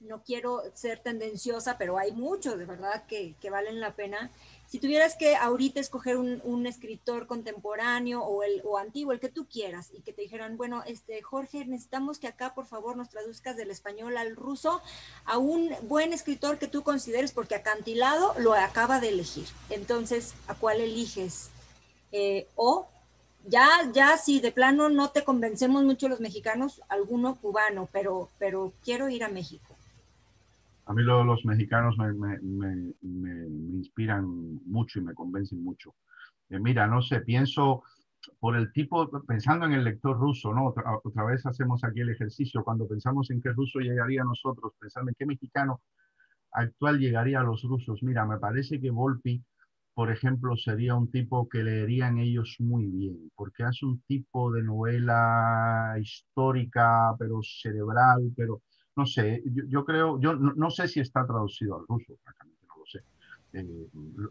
B: no quiero ser tendenciosa, pero hay muchos de verdad que valen la pena. Si tuvieras que ahorita escoger un escritor contemporáneo o antiguo, el que tú quieras, y que te dijeran, bueno, Jorge, necesitamos que acá por favor nos traduzcas del español al ruso a un buen escritor que tú consideres, porque Acantilado lo acaba de elegir. Entonces, ¿a cuál eliges? O ya si de plano no te convencemos mucho los mexicanos, alguno cubano, pero quiero ir a México.
A: A mí los mexicanos me inspiran mucho y me convencen mucho. Mira, no sé, pienso por el tipo, pensando en el lector ruso, ¿no? Otra vez hacemos aquí el ejercicio, cuando pensamos en qué ruso llegaría a nosotros, pensando en qué mexicano actual llegaría a los rusos. Mira, me parece que Volpi, por ejemplo, sería un tipo que leerían ellos muy bien, porque hace un tipo de novela histórica, pero cerebral, pero no sé, yo creo, yo no sé si está traducido al ruso, francamente no lo sé.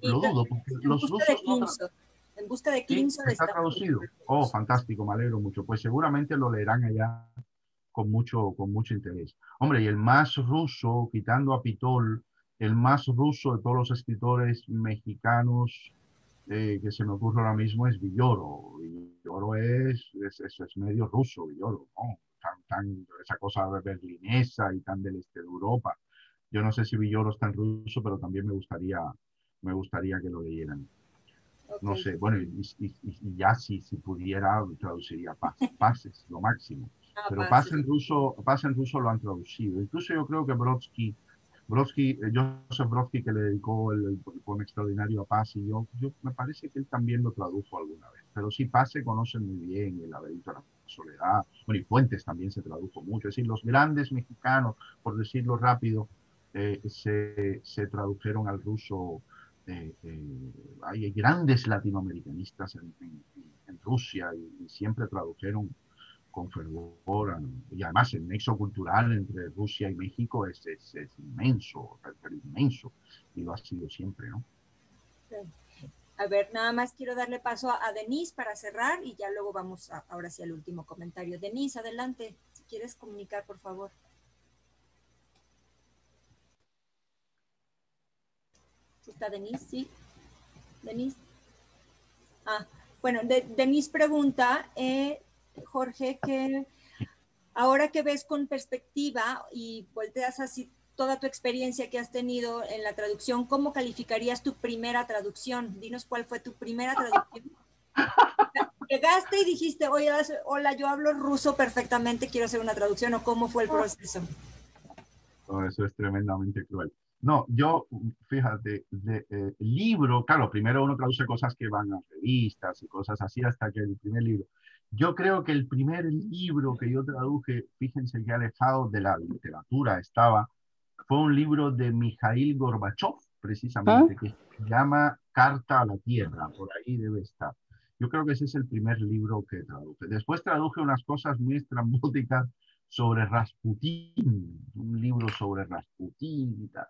A: Lo dudo, porque los rusos...
B: En busca de
A: ¿Sí?
B: Clinson
A: ¿Está traducido? Oh, fantástico, me alegro mucho. Pues seguramente lo leerán allá con mucho interés. Hombre, y el más ruso, quitando a Pitol, el más ruso de todos los escritores mexicanos que se me ocurre ahora mismo es Villoro. Villoro es medio ruso, Villoro, ¿no? esa cosa berlinesa y tan del este de Europa. Yo no sé si Villoro está en ruso, pero también me gustaría que lo leyeran. No sé, bueno, y ya si pudiera, traduciría Paz. Paz es lo máximo. Pero Paz en ruso lo han traducido. Incluso yo creo que Brodsky, Joseph Brodsky, que le dedicó el poema extraordinario a Paz, y yo me parece que él también lo tradujo alguna vez. Pero sí, Paz se conoce muy bien, El laberinto de la soledad, bueno, y Fuentes también se tradujo mucho. Es decir, los grandes mexicanos, por decirlo rápido, se tradujeron al ruso. Hay grandes latinoamericanistas en Rusia y siempre tradujeron con fervor, y además el nexo cultural entre Rusia y México es inmenso, pero inmenso, y lo ha sido siempre, ¿no?
B: A ver, nada más quiero darle paso a Denise para cerrar y ya luego vamos ahora sí al último comentario. Denise, adelante, si quieres comunicar, por favor. ¿Está Denise? Sí. Denise. Bueno, Denise pregunta, Jorge, que ahora que ves con perspectiva y volteas así toda tu experiencia que has tenido en la traducción, ¿cómo calificarías tu primera traducción? Dinos cuál fue tu primera traducción. Llegaste y dijiste, oye, hola, yo hablo ruso perfectamente, quiero hacer una traducción, ¿o cómo fue el proceso?
A: No, eso es tremendamente cruel. No, yo, fíjate, libro, claro, primero uno traduce cosas que van a revistas y cosas así hasta que el primer libro. Yo creo que el primer libro que yo traduje, fíjense que alejado de la literatura estaba, fue un libro de Mikhail Gorbachev, precisamente, que se llama Carta a la Tierra, por ahí debe estar. Yo creo que ese es el primer libro que traduje. Después traduje unas cosas muy estrambóticas sobre Rasputín, un libro sobre Rasputín y tal.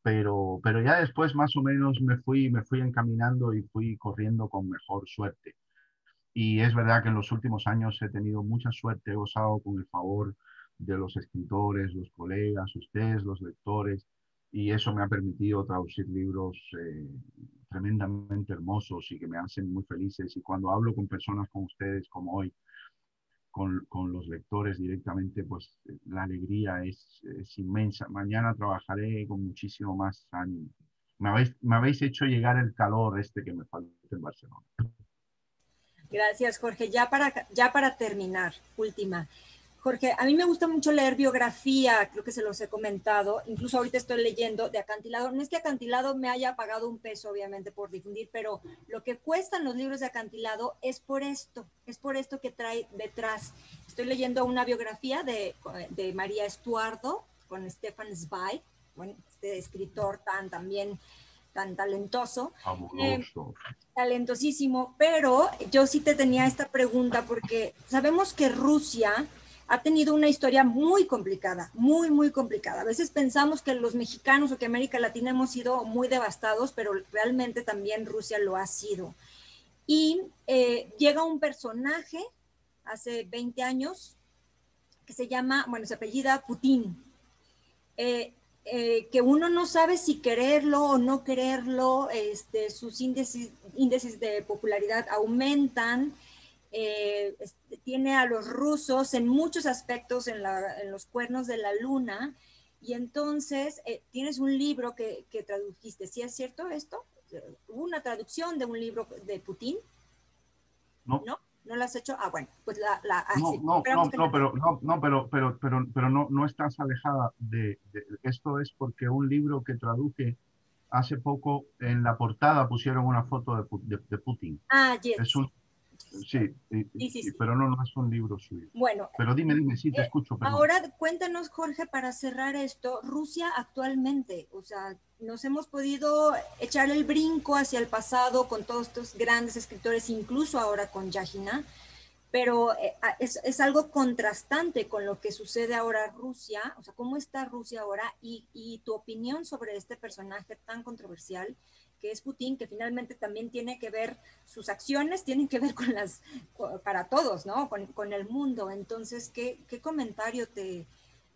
A: Pero ya después más o menos me fui encaminando y fui corriendo con mejor suerte. Y es verdad que en los últimos años he tenido mucha suerte, he gozado con el favor de los escritores, los colegas, ustedes, los lectores, y eso me ha permitido traducir libros tremendamente hermosos y que me hacen muy felices. Y cuando hablo con personas como ustedes, como hoy, con los lectores directamente, pues la alegría es inmensa. Mañana trabajaré con muchísimo más ánimo. Me habéis hecho llegar el calor que me falta en Barcelona.
B: Gracias, Jorge. Ya para terminar, última. Jorge, a mí me gusta mucho leer biografía, creo que se los he comentado, incluso ahorita estoy leyendo de Acantilado. No es que Acantilado me haya pagado un peso, obviamente, por difundir, pero lo que cuestan los libros de Acantilado es por esto que trae detrás. Estoy leyendo una biografía de María Estuardo con Stefan Zweig, bueno, este escritor también tan talentoso. Talentosísimo, pero yo sí te tenía esta pregunta porque sabemos que Rusia ha tenido una historia muy complicada, muy, muy complicada. A veces pensamos que los mexicanos o que América Latina hemos sido muy devastados, pero realmente también Rusia lo ha sido. Y llega un personaje hace 20 años que se llama, bueno, se apellida Putin. Que uno no sabe si quererlo o no quererlo, sus índices de popularidad aumentan, tiene a los rusos en muchos aspectos en los cuernos de la luna, y entonces tienes un libro que tradujiste. ¿Sí es cierto esto? ¿Hubo una traducción de un libro de Putin?
A: No.
B: ¿No lo has hecho? Bueno, pues
A: pero no estás alejada de esto. Es porque un libro que traduje hace poco, en la portada pusieron una foto de Putin.
B: Yes.
A: Es un, sí, pero no es un libro suyo.
B: Bueno,
A: pero dime, sí, te escucho. Perdón.
B: Ahora cuéntanos, Jorge, para cerrar esto, Rusia actualmente, o sea, nos hemos podido echar el brinco hacia el pasado con todos estos grandes escritores, incluso ahora con Yajina, pero es algo contrastante con lo que sucede ahora en Rusia. O sea, ¿cómo está Rusia ahora? Y tu opinión sobre este personaje tan controversial que es Putin, que finalmente también tiene que ver, sus acciones tienen que ver para todos, ¿no? Con el mundo. Entonces, ¿qué comentario te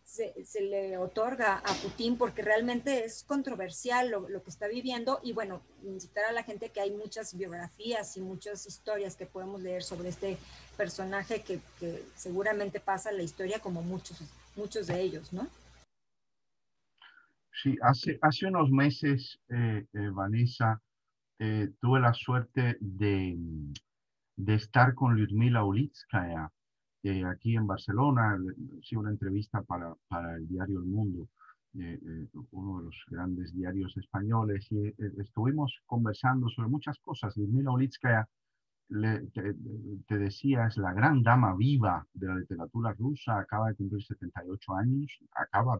B: se le otorga a Putin, porque realmente es controversial lo que está viviendo. Y bueno, incitar a la gente que hay muchas biografías y muchas historias que podemos leer sobre este personaje que seguramente pasa la historia como muchos de ellos, ¿no?
A: Sí, hace unos meses, Vanessa, tuve la suerte de estar con Lyudmila Ulitskaya aquí en Barcelona. Sí, una entrevista para el diario El Mundo, uno de los grandes diarios españoles, y estuvimos conversando sobre muchas cosas. Lyudmila Ulitskaya, te decía, es la gran dama viva de la literatura rusa, acaba de cumplir 78 años,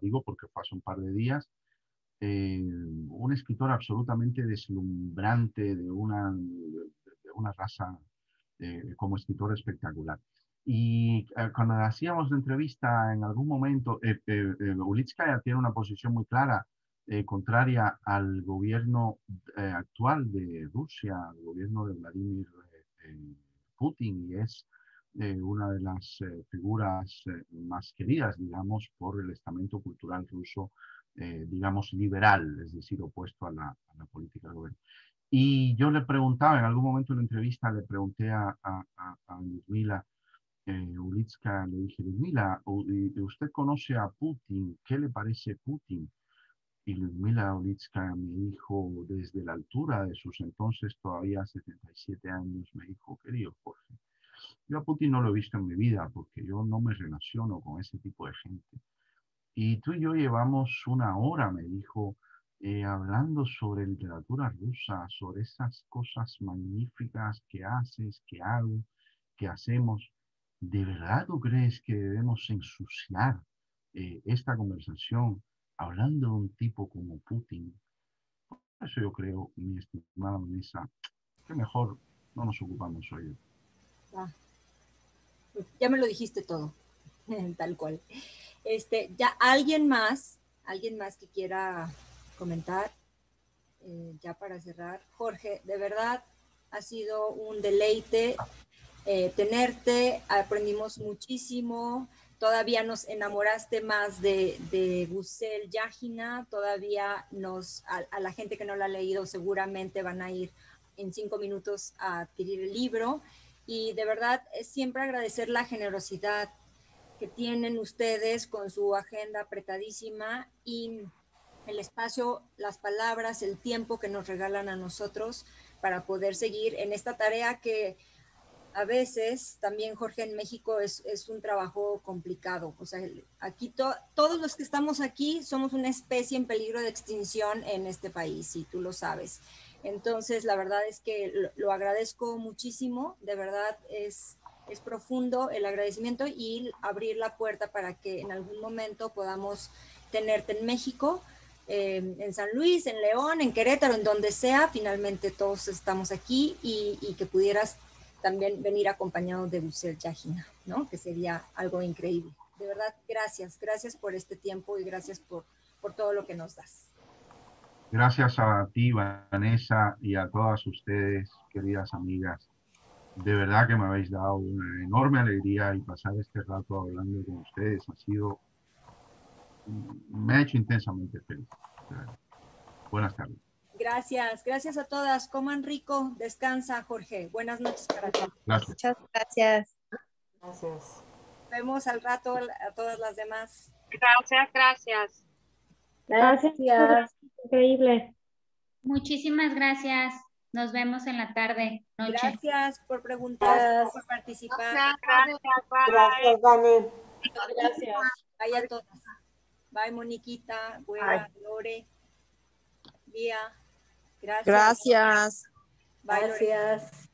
A: digo porque fue hace un par de días. Un escritor absolutamente deslumbrante, de una raza como escritor espectacular. Y cuando hacíamos la entrevista, en algún momento, Ulitskaya tiene una posición muy clara, contraria al gobierno actual de Rusia, al gobierno de Vladimir Putin, y es una de las figuras más queridas, digamos, por el estamento cultural ruso, digamos, liberal, es decir, opuesto a la política del gobierno. Y yo le preguntaba, en algún momento en la entrevista, le pregunté a Lyudmila Ulitskaya, le dije, Lyudmila, ¿usted conoce a Putin? ¿Qué le parece Putin? Y Lyudmila Ulitskaya me dijo, desde la altura de sus entonces todavía 77 años, me dijo, querido Jorge, yo a Putin no lo he visto en mi vida porque yo no me relaciono con ese tipo de gente. Y tú y yo llevamos una hora, me dijo, hablando sobre literatura rusa, sobre esas cosas magníficas que haces, que hago, que hacemos. ¿De verdad tú crees que debemos ensuciar esta conversación hablando de un tipo como Putin? Por eso yo creo, mi estimada Vanessa, que mejor no nos ocupamos hoy.
B: Ya me lo dijiste todo, tal cual. Ya alguien más que quiera comentar, ya para cerrar. Jorge, de verdad ha sido un deleite tenerte, aprendimos muchísimo, todavía nos enamoraste más de Gusel Yagina, todavía a la gente que no la ha leído seguramente van a ir en 5 minutos a adquirir el libro, y de verdad es siempre agradecer la generosidad que tienen ustedes con su agenda apretadísima y el espacio, las palabras, el tiempo que nos regalan a nosotros para poder seguir en esta tarea que a veces también, Jorge, en México es un trabajo complicado. O sea, aquí todos los que estamos aquí somos una especie en peligro de extinción en este país, y tú lo sabes. Entonces, la verdad es que lo agradezco muchísimo. De verdad es profundo el agradecimiento y abrir la puerta para que en algún momento podamos tenerte en México, en San Luis, en León, en Querétaro, en donde sea. Finalmente todos estamos aquí, y que pudieras también venir acompañado de Gusel Yagina, ¿no? Que sería algo increíble. De verdad, gracias por este tiempo y gracias por todo lo que nos das.
A: Gracias a ti, Vanessa, y a todas ustedes, queridas amigas. De verdad que me habéis dado una enorme alegría, y pasar este rato hablando con ustedes me ha hecho intensamente feliz. Buenas tardes.
B: Gracias a todas. Coman rico, descansa, Jorge. Buenas noches para ti.
A: Gracias.
C: Muchas gracias.
I: Gracias.
B: Nos vemos al rato a todas las demás.
G: Gracias.
F: Gracias. Increíble.
E: Muchísimas gracias. Nos vemos en la tarde, noche.
B: Gracias por preguntar, por participar.
I: Gracias, Dani.
F: Gracias.
B: Bye a todas. Bye, Moniquita, Buena, Lore, Lía. Gracias.
I: Gracias.
B: Bye, Lore.
C: Gracias.